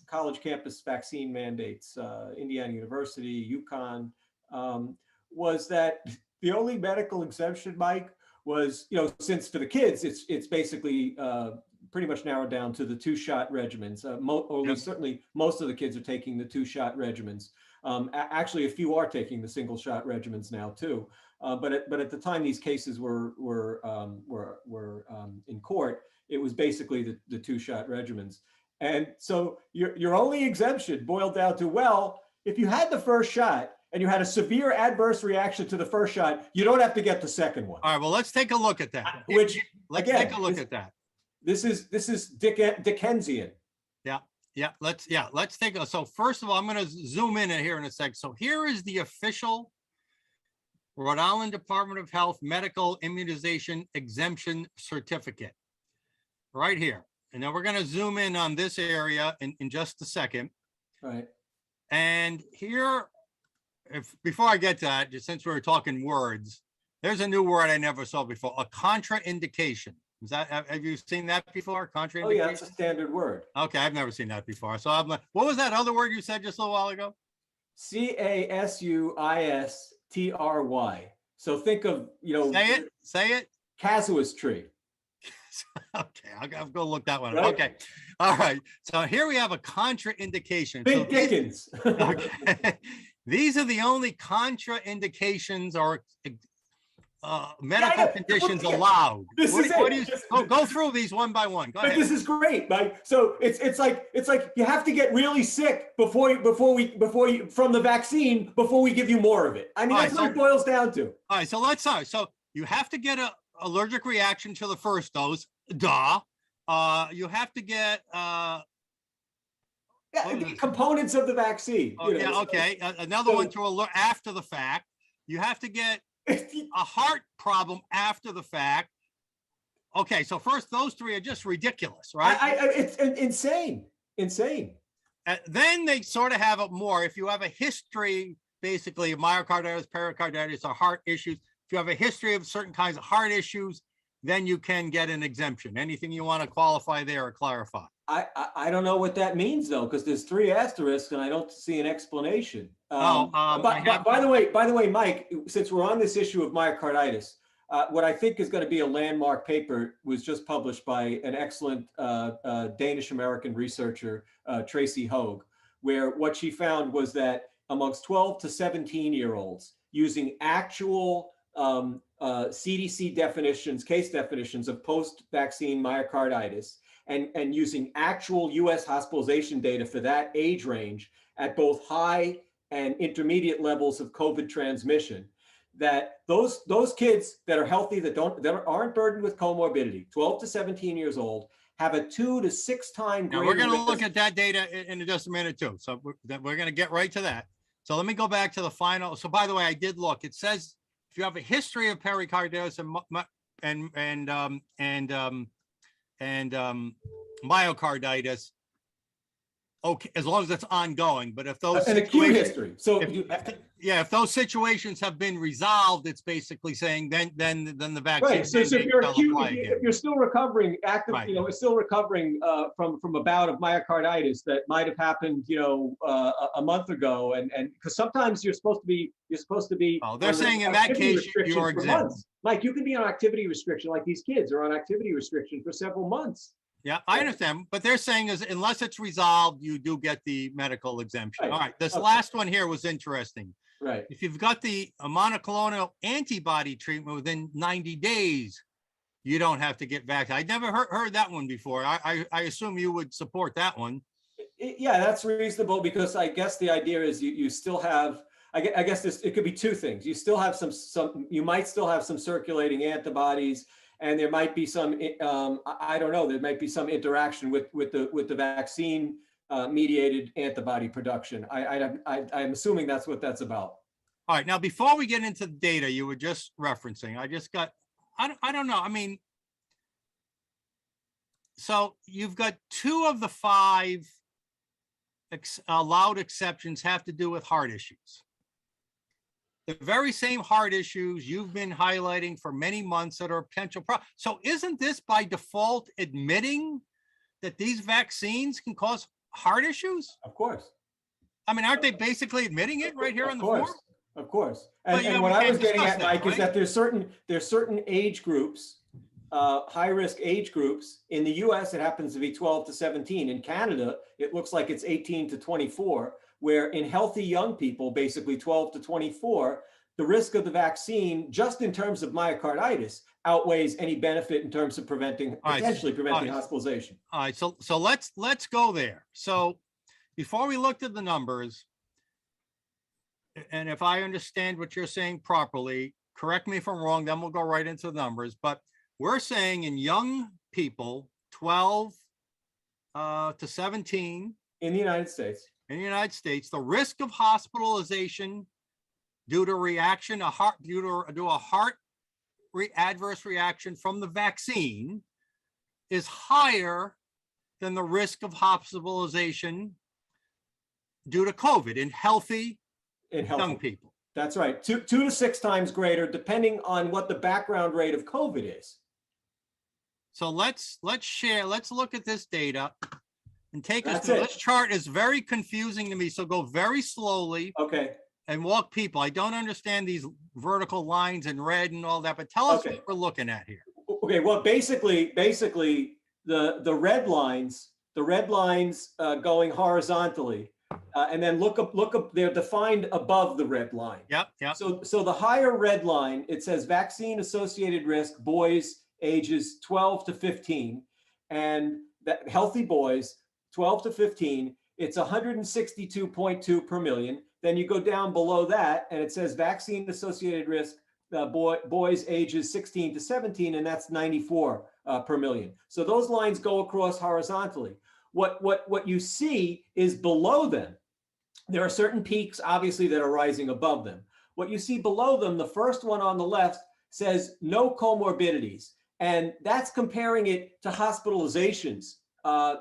college campus vaccine mandates, Indiana University, UConn, was that the only medical exemption, Mike, was, since for the kids, it's basically pretty much narrowed down to the 2-shot regimens. Or at least certainly most of the kids are taking the 2-shot regimens. Actually, a few are taking the single-shot regimens now too. But at the time these cases were in court, it was basically the 2-shot regimens. And so your only exemption boiled down to, well, if you had the first shot and you had a severe adverse reaction to the first shot, you don't have to get the second one. All right, well, let's take a look at that. Which, Let's again, take a look at that. This is Dickensian. Let's take a, so first of all, I'm going to zoom in here in a sec. So here is the official Rhode Island Department of Health Medical Immunization Exemption Certificate right here. And then we're going to zoom in on this area in just a second. Right. And here, before I get to that, just since we were talking words, there's a new word I never saw before, a contraindication. Is that, have you seen that before? Contraindication? Oh yeah, that's a standard word. Okay, I've never seen that before. So I'm like, what was that other word you said just a little while ago? Casuistry. So think of, Say it. Casuistry. Okay, I'll go look that one up. Right. Okay. All right. So here we have a contraindication. Big So Dickens. okay. These are the only contraindications or medical conditions allowed. This is it. Go through these one by one. Go ahead. This is great, Mike. So it's like you have to get really sick before you from the vaccine before we give you more of it. I mean, that's what it boils down to. All right. So let's start. So you have to get a allergic reaction to the first dose. Duh. You have to get components of the vaccine. Okay. Another one to alert after the fact. You have to get a heart problem after the fact. Okay, so first, those three are just ridiculous, right? It's insane. Then they sort of have it more. If you have a history, basically, of myocarditis, pericarditis, or heart issues, if you have a history of certain kinds of heart issues, then you can get an exemption. Anything you want to qualify there or clarify? I don't know what that means though, because there's 3 asterisks and I don't see an explanation. By the way, Mike, since we're on this issue of myocarditis, what I think is going to be a landmark paper was just published by an excellent Danish-American researcher, Tracy Hoag, where what she found was that amongst 12 to 17-year-olds using actual CDC definitions, case definitions of post-vaccine myocarditis, and using actual US hospitalization data for that age range at both high and intermediate levels of COVID transmission, that those kids that are healthy, that aren't burdened with comorbidity, 12 to 17 years old, have a 2 to 6 times greater. Now we're going to look at that data in just a minute too. So we're going to get right to that. So let me go back to the final. So by the way, I did look. It says if you have a history of pericarditis and myocarditis, okay, as long as it's ongoing. But if those an acute history, so if those situations have been resolved, it's basically saying then the vaccine. Right. So if you're acute, if you're still recovering, still recovering from a bout of myocarditis that might have happened, a month ago, and because sometimes you're supposed to be. Oh, they're saying in that case you're exempt. Mike, you can be on activity restriction like these kids are on activity restriction for several months. Yeah, I understand. But they're saying is unless it's resolved, you do get the medical exemption. Right. All right. This last one here was interesting. Right. If you've got the monoclonal antibody treatment within 90 days, you don't have to get vaccinated. I never heard that one before. I assume you would support that one. Yeah, that's reasonable because I guess the idea is you still have, I guess it could be 2 things. You still have you might still have some circulating antibodies, and there might be some, I don't know, there might be some interaction with the vaccine mediated antibody production. I'm assuming that's what that's about. All right. Now, before we get into the data you were just referencing, I don't know. I mean, so you've got 2 of the 5 allowed exceptions have to do with heart issues. The very same heart issues you've been highlighting for many months that are potential problems. So isn't this by default admitting that these vaccines can cause heart issues? Of course. I mean, aren't they basically admitting it right here on the form? Of course. And what I was getting at, Mike, is that there's certain age groups, high-risk age groups. In the US, it happens to be 12 to 17. In Canada, it looks like it's 18 to 24. Where in healthy young people, basically 12 to 24, the risk of the vaccine, just in terms of myocarditis, outweighs any benefit in terms of potentially preventing hospitalization. All right, so let's go there. So before we looked at the numbers, and if I understand what you're saying properly, correct me if I'm wrong, then we'll go right into the numbers. But we're saying in young people, 12 to 17 In the United States. The risk of hospitalization due to adverse reaction from the vaccine is higher than the risk of hospitalization due to COVID in healthy young people. That's right. 2 to 6 times greater, depending on what the background rate of COVID is. So let's look at this data and take us That's through. it. This chart is very confusing to me, so go very slowly. Okay. And walk people. I don't understand these vertical lines in red and all that, but tell us what we're looking at here. Okay. Well, basically, the red lines going horizontally, and then look up. They're defined above the red line. Yep. So the higher red line, it says vaccine associated risk, boys ages 12 to 15, and that healthy boys 12 to 15. It's 162.2 per million. Then you go down below that and it says vaccine associated risk, boys ages 16 to 17, and that's 94 per million. So those lines go across horizontally. What you see is below them, there are certain peaks, obviously, that are rising above them. What you see below them, the first one on the left says no comorbidities, and that's comparing it to hospitalizations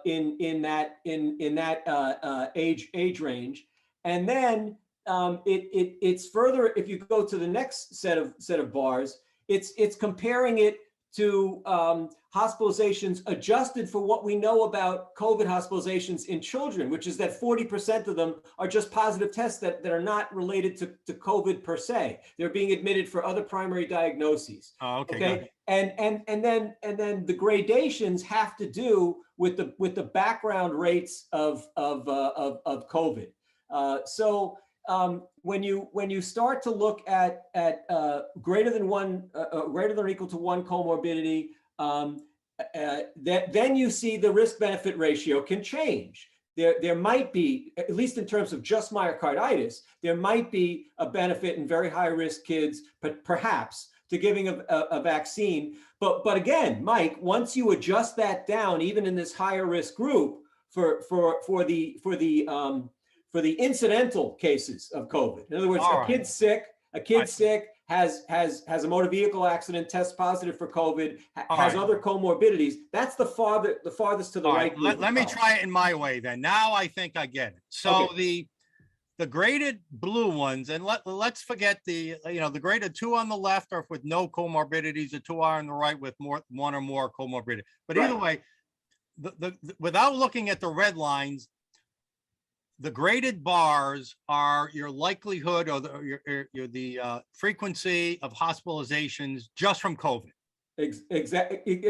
in that age range. And then it's further. If you go to the next set of bars, it's comparing it to hospitalizations adjusted for what we know about COVID hospitalizations in children, which is that 40% of them are just positive tests that are not related to COVID per se. They're being admitted for other primary diagnoses. Oh, okay. And then the gradations have to do with the background rates of COVID. So when you start to look at greater than or equal to 1 comorbidity, then you see the risk benefit ratio can change. There might be, at least in terms of just myocarditis, there might be a benefit in very high risk kids, but perhaps to giving a vaccine. But again, Mike, once you adjust that down, even in this higher risk group for the incidental cases of COVID. In other words, a kid's sick, has a motor vehicle accident, tests positive for COVID, has other comorbidities. That's the farthest to the right. Let me try it in my way then. Now I think I get it. So the graded blue ones, and let's forget the graded 2 on the left are with no comorbidities, the 2 are on the right with one or more comorbidity. But either way, without looking at the red lines, the graded bars are your likelihood or the frequency of hospitalizations just from COVID. Exactly.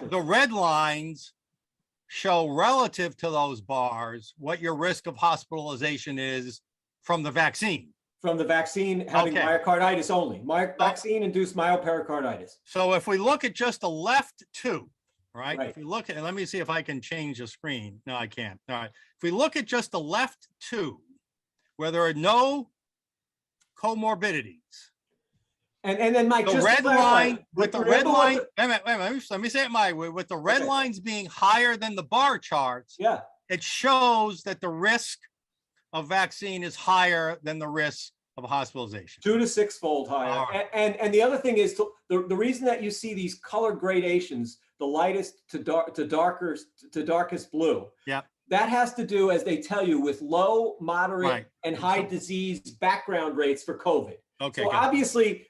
The red lines show relative to those bars what your risk of hospitalization is from the vaccine. From the vaccine having myocarditis only. Vaccine-induced myopericarditis. So if we look at just the left 2, right? If we look at, let me see if I can change the screen. No, I can't. All right. If we look at just the left 2, where there are no comorbidities. And then Mike, the red line with the red line. Wait a minute, let me say it my way. With the red lines being higher than the bar charts, it shows that the risk of vaccine is higher than the risk of hospitalization. 2 to 6-fold higher. And the other thing is the reason that you see these color gradations, the lightest to darkest blue. Yeah. That has to do, as they tell you, with low, moderate, and high disease background rates for COVID. Okay. So obviously,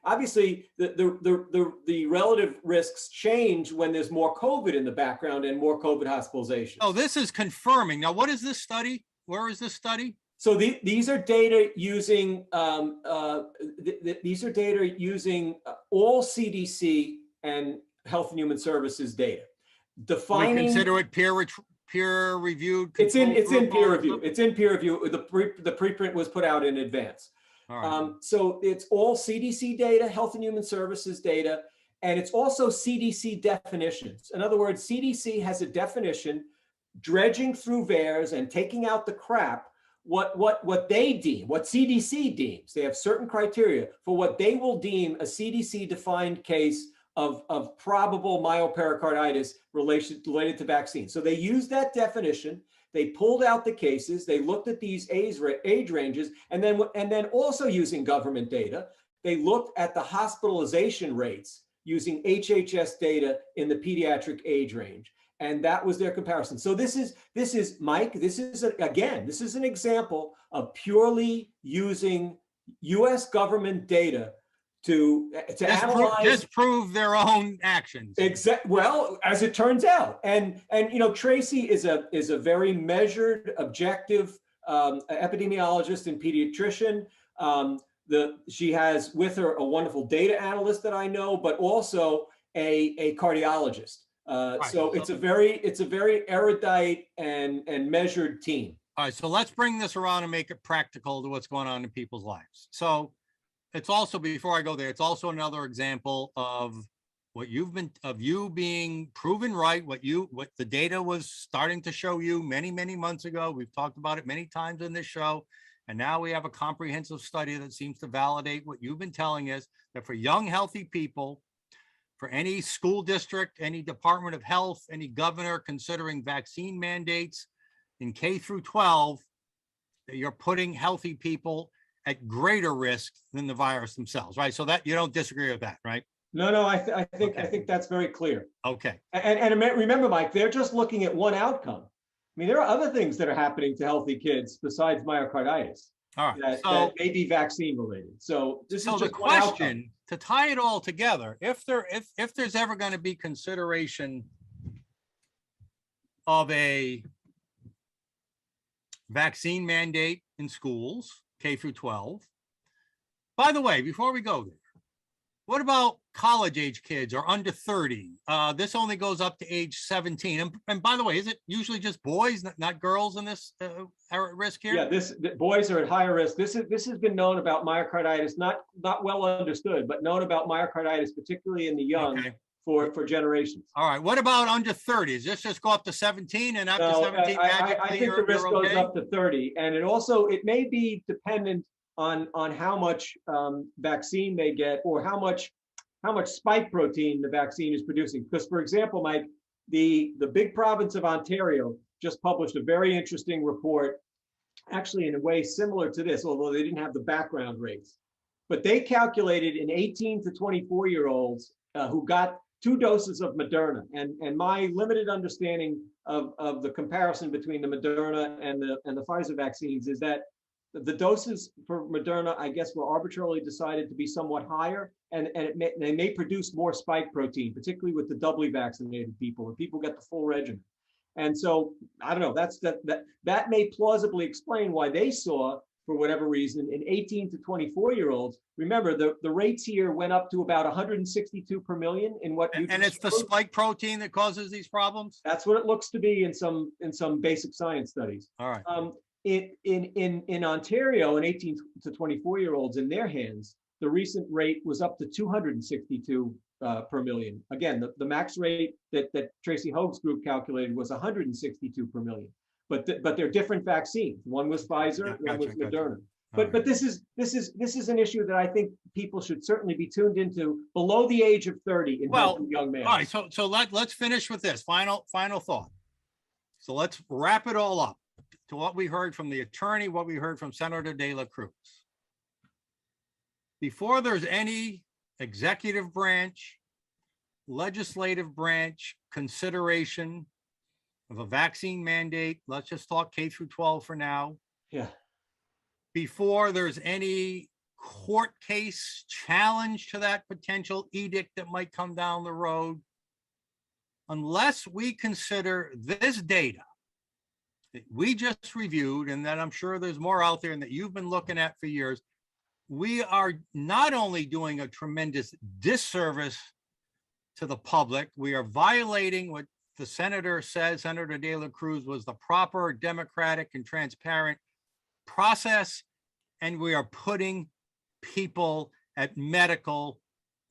the relative risks change when there's more COVID in the background and more COVID hospitalization. Oh, this is confirming. Now, what is this study? Where is this study? So these are data using all CDC and Health and Human Services data. Defining. We consider it peer reviewed. It's in peer review. It's in peer review. The preprint was put out in advance. All right. So it's all CDC data, Health and Human Services data, and it's also CDC definitions. In other words, CDC has a definition, dredging through VAERS and taking out the crap, what they deem, what CDC deems. They have certain criteria for what they will deem a CDC-defined case of probable myopericarditis related to vaccines. So they used that definition. They pulled out the cases. They looked at these age ranges, and then also using government data, they looked at the hospitalization rates using HHS data in the pediatric age range, and that was their comparison. So this is Mike. This is an example of purely using U.S. government data to analyze, disprove their own actions. Well, as it turns out, and Tracy is a very measured, objective epidemiologist and pediatrician. She has with her a wonderful data analyst that I know, but also a cardiologist. So it's a very erudite and measured team. All right, so let's bring this around and make it practical to what's going on in people's lives. So it's also, before I go there, it's also another example of what you being proven right, what the data was starting to show you many months ago. We've talked about it many times in this show. And now we have a comprehensive study that seems to validate what you've been telling us, that for young, healthy people, for any school district, any Department of Health, any governor considering vaccine mandates in K through 12, that you're putting healthy people at greater risk than the virus themselves, right? So that you don't disagree with that, right? No, I think that's very clear. Okay. And remember, Mike, they're just looking at one outcome. I mean, there are other things that are happening to healthy kids besides myocarditis. All right. That may be vaccine related. So this is just the question, to tie it all together, if there's ever going to be consideration of a vaccine mandate in schools, K through 12. By the way, before we go there, what about college age kids or under 30? This only goes up to age 17. And by the way, is it usually just boys, not girls in this are at risk here? Yeah, boys are at higher risk. This has been known about myocarditis, not well understood, but known about myocarditis, particularly in the young, for generations. All right. What about under 30? Does this just go up to 17 and after 17? I think the risk goes up to 30, and it may be dependent on how much vaccine they get or how much spike protein the vaccine is producing. Because, for example, Mike, the big province of Ontario just published a very interesting report, actually in a way similar to this, although they didn't have the background rates. But they calculated in 18 to 24-year-olds who got 2 doses of Moderna. And my limited understanding of the comparison between the Moderna and the Pfizer vaccines is that the doses for Moderna, I guess, were arbitrarily decided to be somewhat higher, and they may produce more spike protein, particularly with the doubly vaccinated people, when people get the full regimen. And so, I don't know, that may plausibly explain why they saw, for whatever reason, in 18 to 24-year-olds, remember, the rates here went up to about 162 per million in what you and it's the spike protein that causes these problems? That's what it looks to be in some basic science studies. All right. In Ontario, in 18 to 24-year-olds, in their hands, the recent rate was up to 262 per million. Again, the max rate that Tracy Hoag's group calculated was 162 per million. But they're different vaccines. One was Pfizer, one was Moderna. But this is an issue that I think people should certainly be tuned into below the age of 30 in healthy young males. All right, so let's finish with this final thought. So let's wrap it all up to what we heard from the attorney, what we heard from Senator DeLaCruz. Before there's any executive branch, legislative branch consideration of a vaccine mandate, let's just talk K through 12 for now. Yeah. Before there's any court case challenge to that potential edict that might come down the road, unless we consider this data that we just reviewed, and that I'm sure there's more out there and that you've been looking at for years, we are not only doing a tremendous disservice to the public, we are violating what the senator says, Senator DeLaCruz, was the proper democratic and transparent process, and we are putting people at medical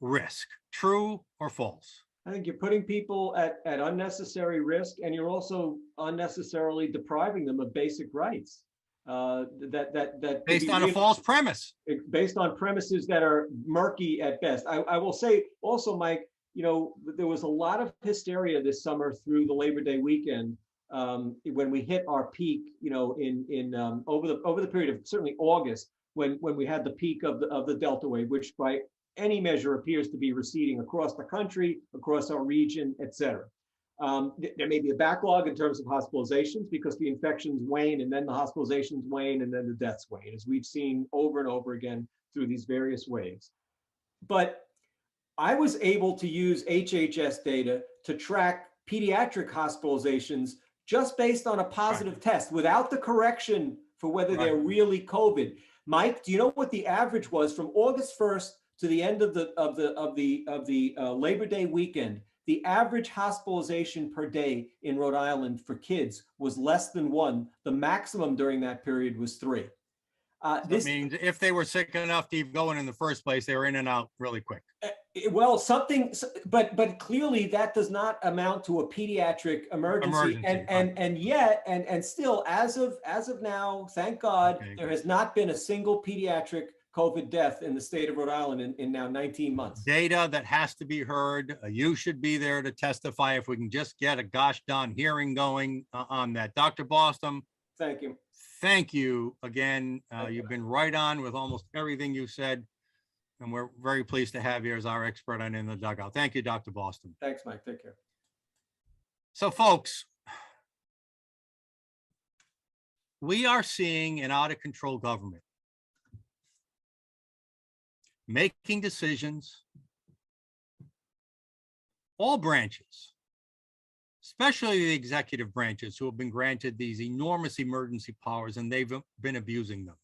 risk. True or false? I think you're putting people at unnecessary risk, and you're also unnecessarily depriving them of basic rights. That Based on a false premise. Based on premises that are murky at best. I will say also, Mike, you know, there was a lot of hysteria this summer through the Labor Day weekend when we hit our peak, you know, over the period of certainly August, when we had the peak of the Delta wave, which by any measure appears to be receding across the country, across our region, et cetera. There may be a backlog in terms of hospitalizations because the infections wane and then the hospitalizations wane and then the deaths wane, as we've seen over and over again through these various waves. But I was able to use HHS data to track pediatric hospitalizations just based on a positive test without the correction for whether they're really COVID. Mike, do you know what the average was from August 1st to the end of the Labor Day weekend? The average hospitalization per day in Rhode Island for kids was less than 1. The maximum during that period was 3. This means if they were sick enough to even go in the first place, they were in and out really quick. Well, something, but clearly that does not amount to a pediatric emergency. And yet, and still, as of now, thank God, there has not been a single pediatric COVID death in the state of Rhode Island in now 19 months. Data that has to be heard. You should be there to testify if we can just get a gosh darn hearing going on that. Dr. Boston. Thank you. Thank you again. You've been right on with almost everything you said. And we're very pleased to have you as our expert on In the Dugout. Thank you, Dr. Boston. Thanks, Mike. Take care. So, folks, we are seeing an out of control government making decisions, all branches, especially the executive branches who have been granted these enormous emergency powers, and they've been abusing them.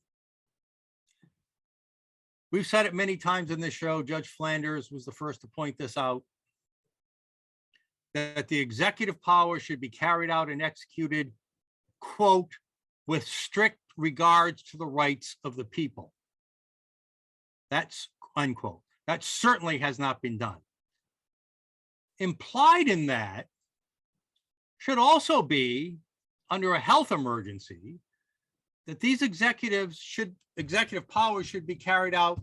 We've said it many times in this show. Judge Flanders was the first to point this out, that the executive power should be carried out and executed, quote, with strict regards to the rights of the people. That's unquote. That certainly has not been done. Implied in that should also be, under a health emergency, that these executive powers should be carried out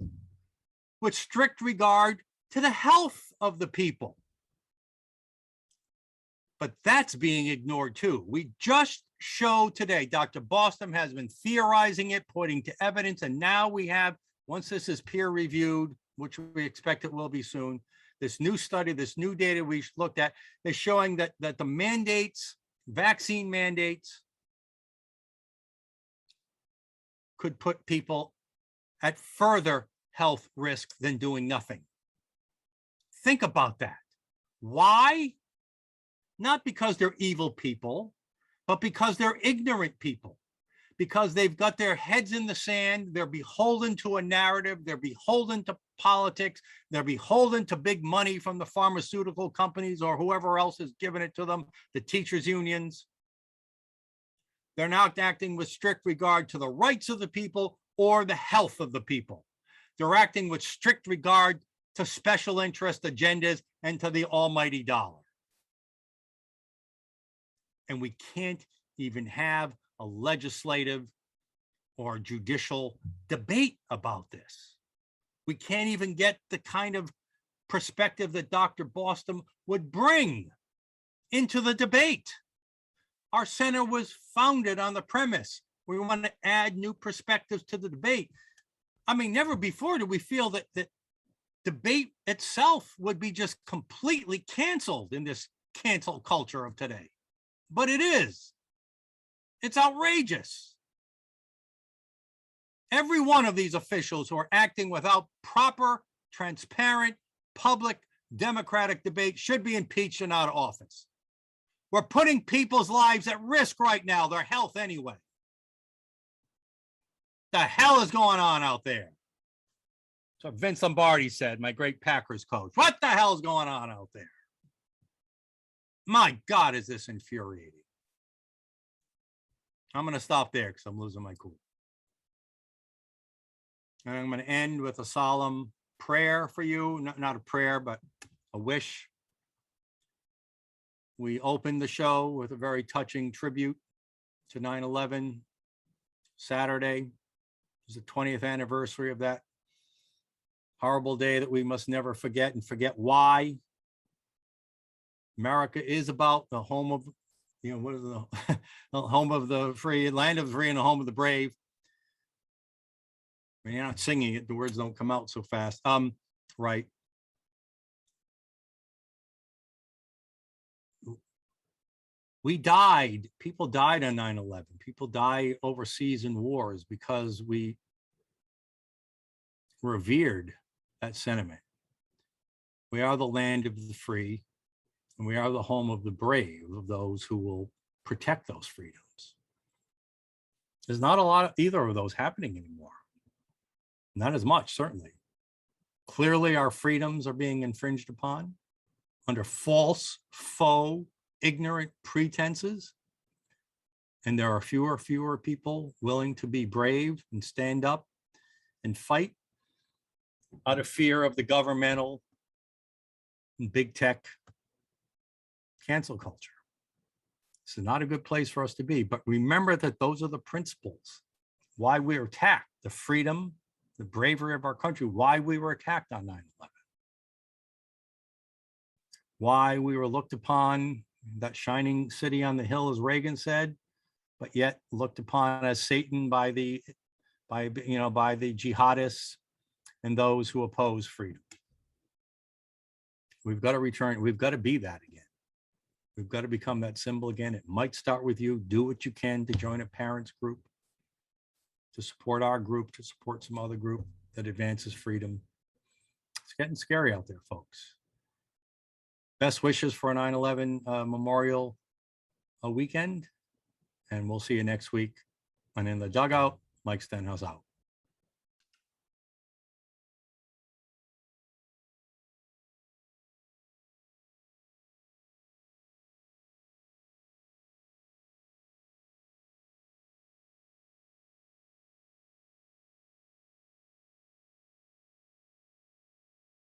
with strict regard to the health of the people. But that's being ignored too. We just showed today, Dr. Boston has been theorizing it, pointing to evidence, and now we have, once this is peer reviewed, which we expect it will be soon, this new study, this new data we looked at is showing that the mandates, vaccine mandates, could put people at further health risk than doing nothing. Think about that. Why? Not because they're evil people, but because they're ignorant people. Because they've got their heads in the sand, they're beholden to a narrative, they're beholden to politics, they're beholden to big money from the pharmaceutical companies or whoever else has given it to them, the teachers' unions. They're not acting with strict regard to the rights of the people or the health of the people. They're acting with strict regard to special interest agendas and to the almighty dollar. And we can't even have a legislative or judicial debate about this. We can't even get the kind of perspective that Dr. Boston would bring into the debate. Our center was founded on the premise we want to add new perspectives to the debate. I mean, never before did we feel that debate itself would be just completely canceled in this cancel culture of today. But it is. It's outrageous. Every one of these officials who are acting without proper, transparent, public, democratic debate should be impeached and out of office. We're putting people's lives at risk right now, their health anyway. The hell is going on out there? So Vince Lombardi said, my great Packers coach. What the hell is going on out there? My God, is this infuriating. I'm going to stop there because I'm losing my cool. And I'm going to end with a solemn prayer for you, not a prayer, but a wish. We opened the show with a very touching tribute to 9/11. Saturday is the 20th anniversary of that horrible day that we must never forget, and forget why. America is about the home of, what is the, the home of the free, land of the free, and the home of the brave. When you're not singing it, the words don't come out so fast. Right. We died. People died on 9/11. People die overseas in wars because we revered that sentiment. We are the land of the free, and we are the home of the brave, of those who will protect those freedoms. There's not a lot of either of those happening anymore. Not as much, certainly. Clearly, our freedoms are being infringed upon under false, faux, ignorant pretenses. And there are fewer people willing to be brave and stand up and fight out of fear of the governmental and big tech cancel culture. It's not a good place for us to be. But remember that those are the principles why we were attacked, the freedom, the bravery of our country, why we were attacked on 9/11. Why we were looked upon, that shining city on the hill, as Reagan said, but yet looked upon as Satan by the jihadists and those who oppose freedom. We've got to return. We've got to be that again. We've got to become that symbol again. It might start with you. Do what you can to join a parents group, to support our group, to support some other group that advances freedom. It's getting scary out there, folks. Best wishes for a 9/11 Memorial weekend, and we'll see you next week. And in the dugout, Mike Stenhouse out.